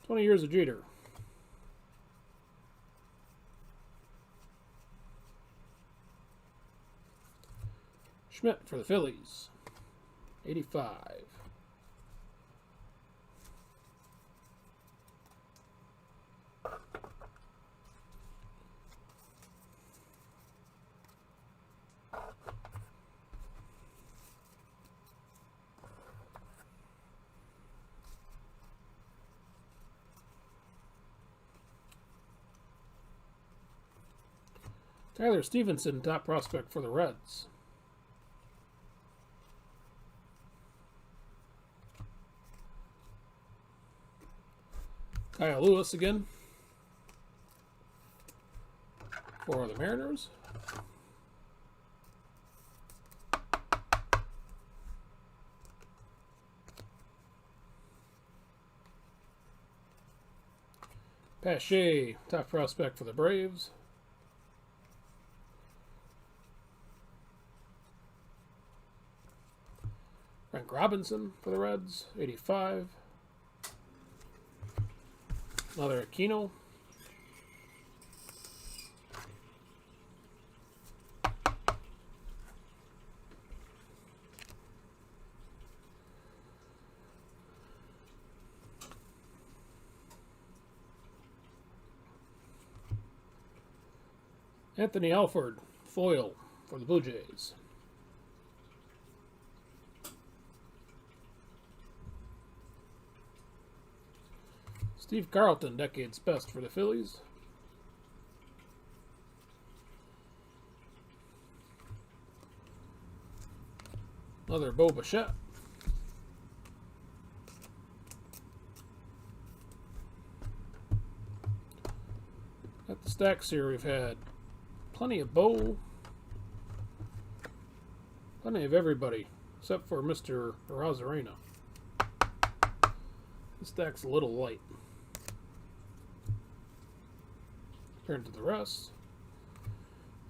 "20 years of Jeter." Schmidt for the Phillies. 85. Tyler Stevenson, top prospect for the Reds. Kyle Lewis again for the Mariners. Pache, top prospect for the Braves. Frank Robinson for the Reds, 85. Another Aquino. Anthony Alford, foil for the Blue Jays. Steve Carlton, decade's best for the Phillies. Another Bo Bichette. At the stacks here, we've had plenty of Bo, plenty of everybody, except for Mr. Rosarena. The stack's a little light compared to the rest.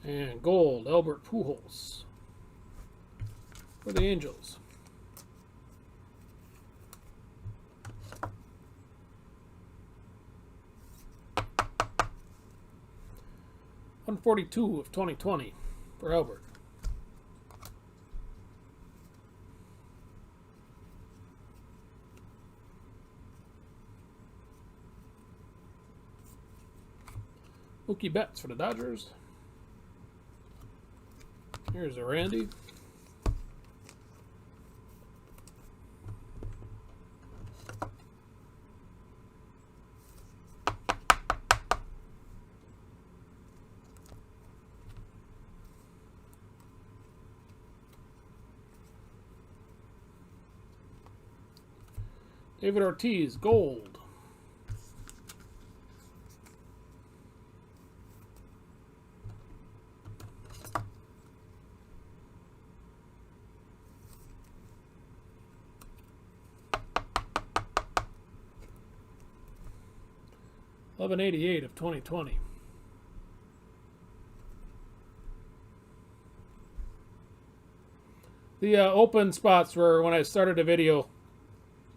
And gold, Albert Pujols for the Angels. .142 of 2020 for Albert. Mookie Betts for the Dodgers. Here's a Randy. David Ortiz, gold. .1188 of 2020. The open spots were when I started the video.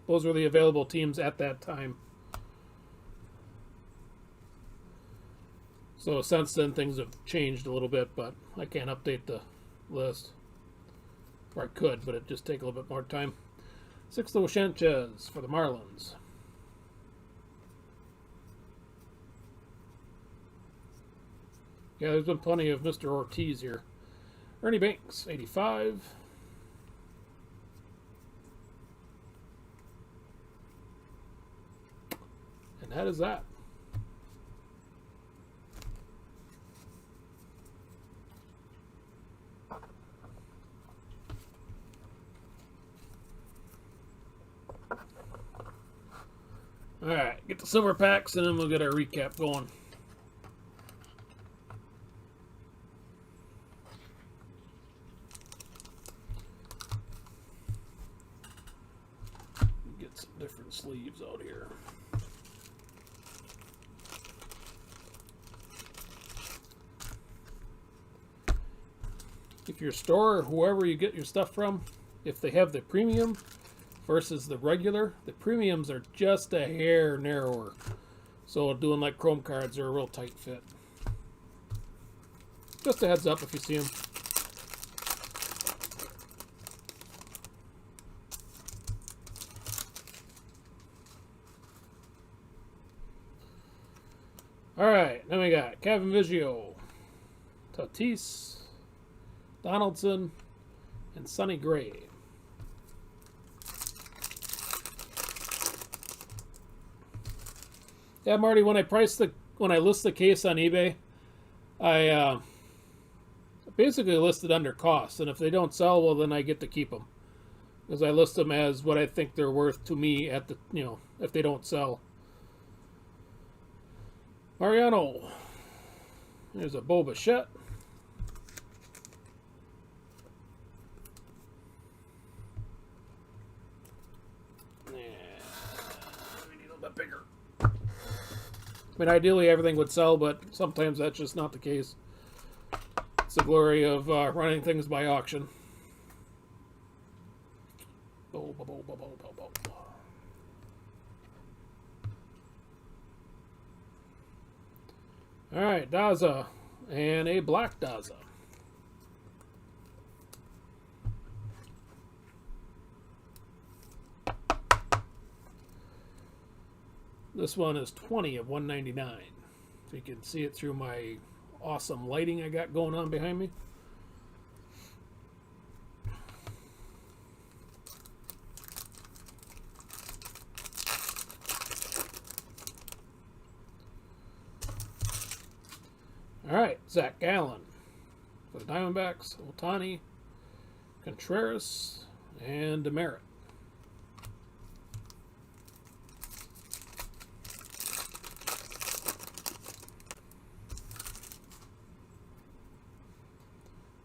Those were the available teams at that time. So since then things have changed a little bit, but I can't update the list. Or I could, but it'd just take a little bit more time. Sixto Sanchez for the Marlins. Yeah, there's been plenty of Mr. Ortiz here. Ernie Banks, 85. And that is that. Alright, get the silver packs and then we'll get our recap going. Get some different sleeves out here. If your store or whoever you get your stuff from, if they have the premium versus the regular, the premiums are just a hair narrower. So doing like Chrome cards are a real tight fit. Just a heads up if you see them. Alright, then we got Kevin Biggio, Tatis, Donaldson, and Sonny Gray. Yeah, Marty, when I list the case on eBay, I basically list it under cost, and if they don't sell, well, then I get to keep them, because I list them as what I think they're worth to me at the, if they don't sell. Mariano, There's a Bo Bichette. Yeah, we need a little bit bigger. I mean, ideally everything would sell, but sometimes that's just not the case. It's the glory of running things by auction. Bo, bo, bo, bo, bo, bo, bo. All right, Daza, and a black Daza. This one is 20 of 199. So you can see it through my awesome lighting I got going on behind me. All right, Zach Gallen for the Diamondbacks, Ohtani, Contreras, and Demerit.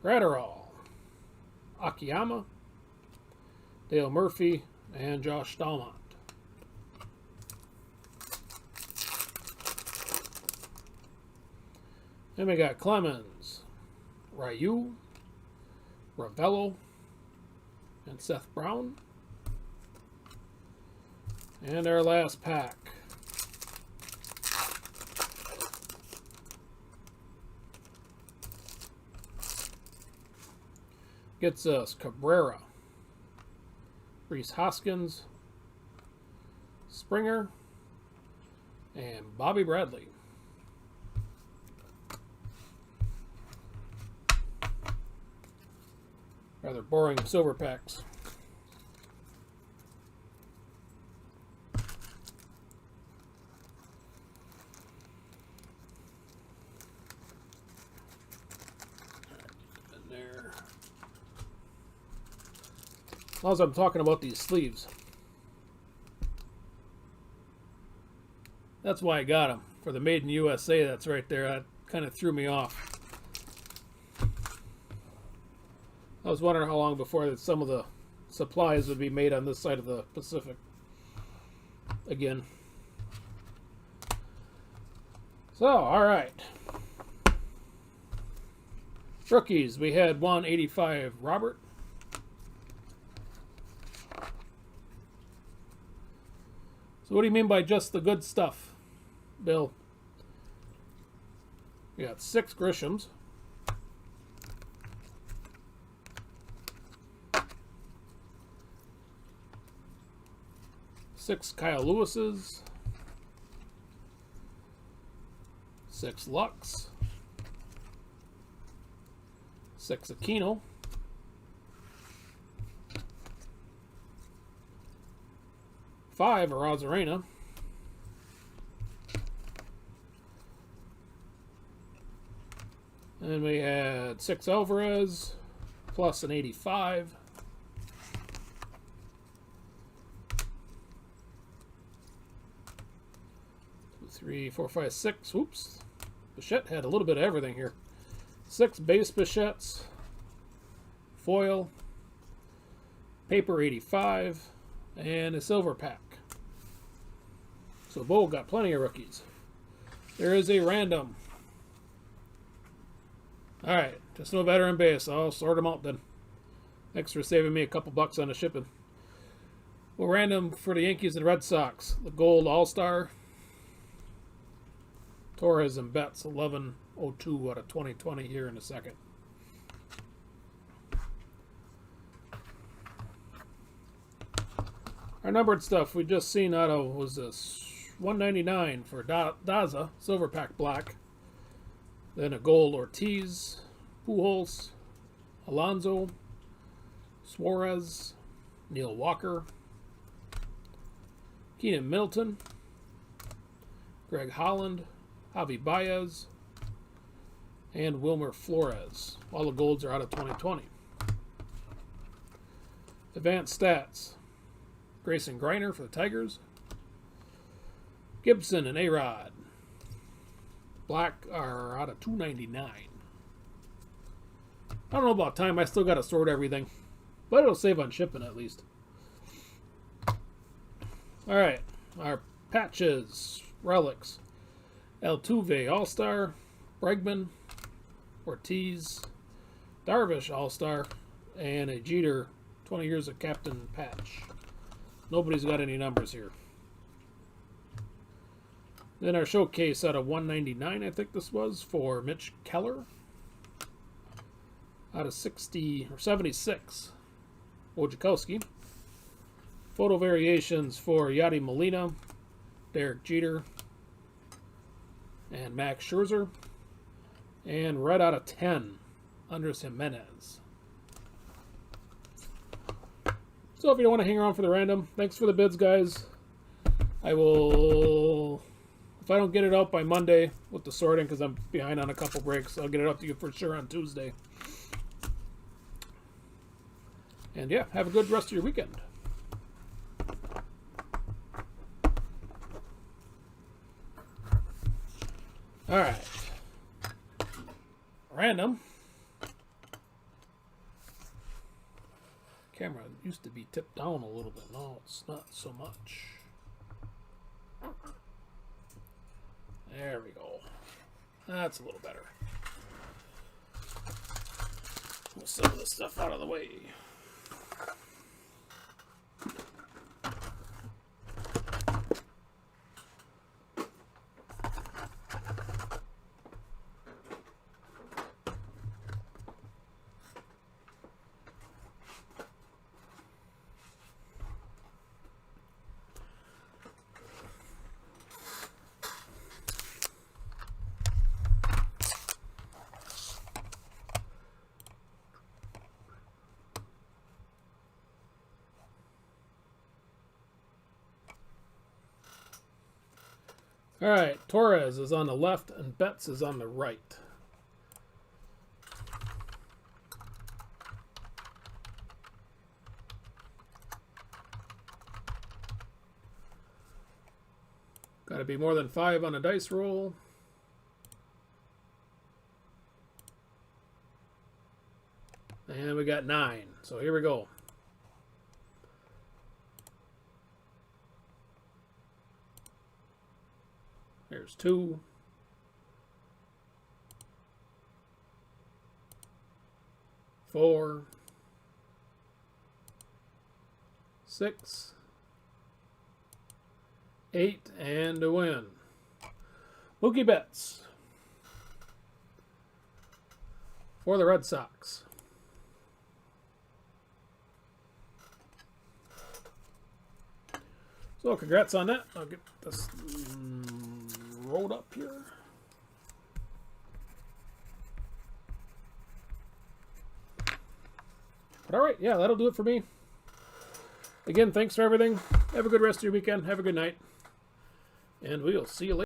Gratterall, Akiyama, Dale Murphy, and Josh Stallmont. Then we got Clemens, Ryu, Ravello, and Seth Brown. And our last pack. Gets us Cabrera, Rhys Hoskins, Springer, and Bobby Bradley. Rather boring silver packs. In there. As long as I'm talking about these sleeves. That's why I got them. For the Made in USA, that's right there. That kind of threw me off. I was wondering how long before that some of the supplies would be made on this side of the Pacific. Again. So, alright. Rookies, we had 185 Robert. So what do you mean by just the good stuff, Bill? We got 6 Grishams. 6 Kyle Lewises, 6 Lux, 6 Aquino, 5 Arozarena, and we had 6 Alvarez plus an 85. 3, 4, 5, 6. Oops. Bichette had a little bit of everything here. 6 base Bichettes. Foil. Paper 85. And a silver pack. So Bo got plenty of rookies. There is a random. Alright. Just no veteran base. I'll sort them out then. Thanks for saving me a couple bucks on the shipping. Well, random for the Yankees and Red Sox. The Gold All-Star. Torres and Betts, 1102 out of 2020 here in a second. Our numbered stuff we just seen out of was this 199 for Daza, silver pack black. Then a gold Ortiz, Pujols, Alonso, Suarez, Neil Walker, Keenan Middleton, Greg Holland, Javi Baez, and Wilmer Flores. All the golds are out of 2020. Advanced stats. Grayson Greiner for the Tigers. Gibson and A-Rod. Black are out of $2.99. I don't know about time. I still got to sort everything. But it'll save on shipping at least. Alright. Our patches. Relics. Altuve All-Star. Bregman. Ortiz. Darvish All-Star. And a Jeter 20 years of captain patch. Nobody's got any numbers here. Then our showcase out of 199, I think this was, for Mitch Keller. Out of 60 or 76, Wojciechowski. Photo variations for Yadi Molina, Derek Jeter, and Max Scherzer. And red out of 10, Andres Jimenez. So if you don't want to hang around for the random, thanks for the bids, guys. I will... If I don't get it out by Monday with the sorting, because I'm behind on a couple breaks, I'll get it out to you for sure on Tuesday. And yeah, have a good rest of your weekend. Alright. Random. Camera used to be tipped down a little bit. No, it's not so much. There we go. That's a little better. Move some of this stuff out of the way. All right, Torres is on the left and Betts is on the right. Got to be more than 5 on a dice roll. And we got 9. So here we go. There's 2. 4. 6. 8, and a win. Mookie Betts for the Red Sox. So congrats on that. I'll get this rolled up here. But all right, yeah, that'll do it for me. Again, thanks for everything. Have a good rest of your weekend. Have a good night. And we'll see you later.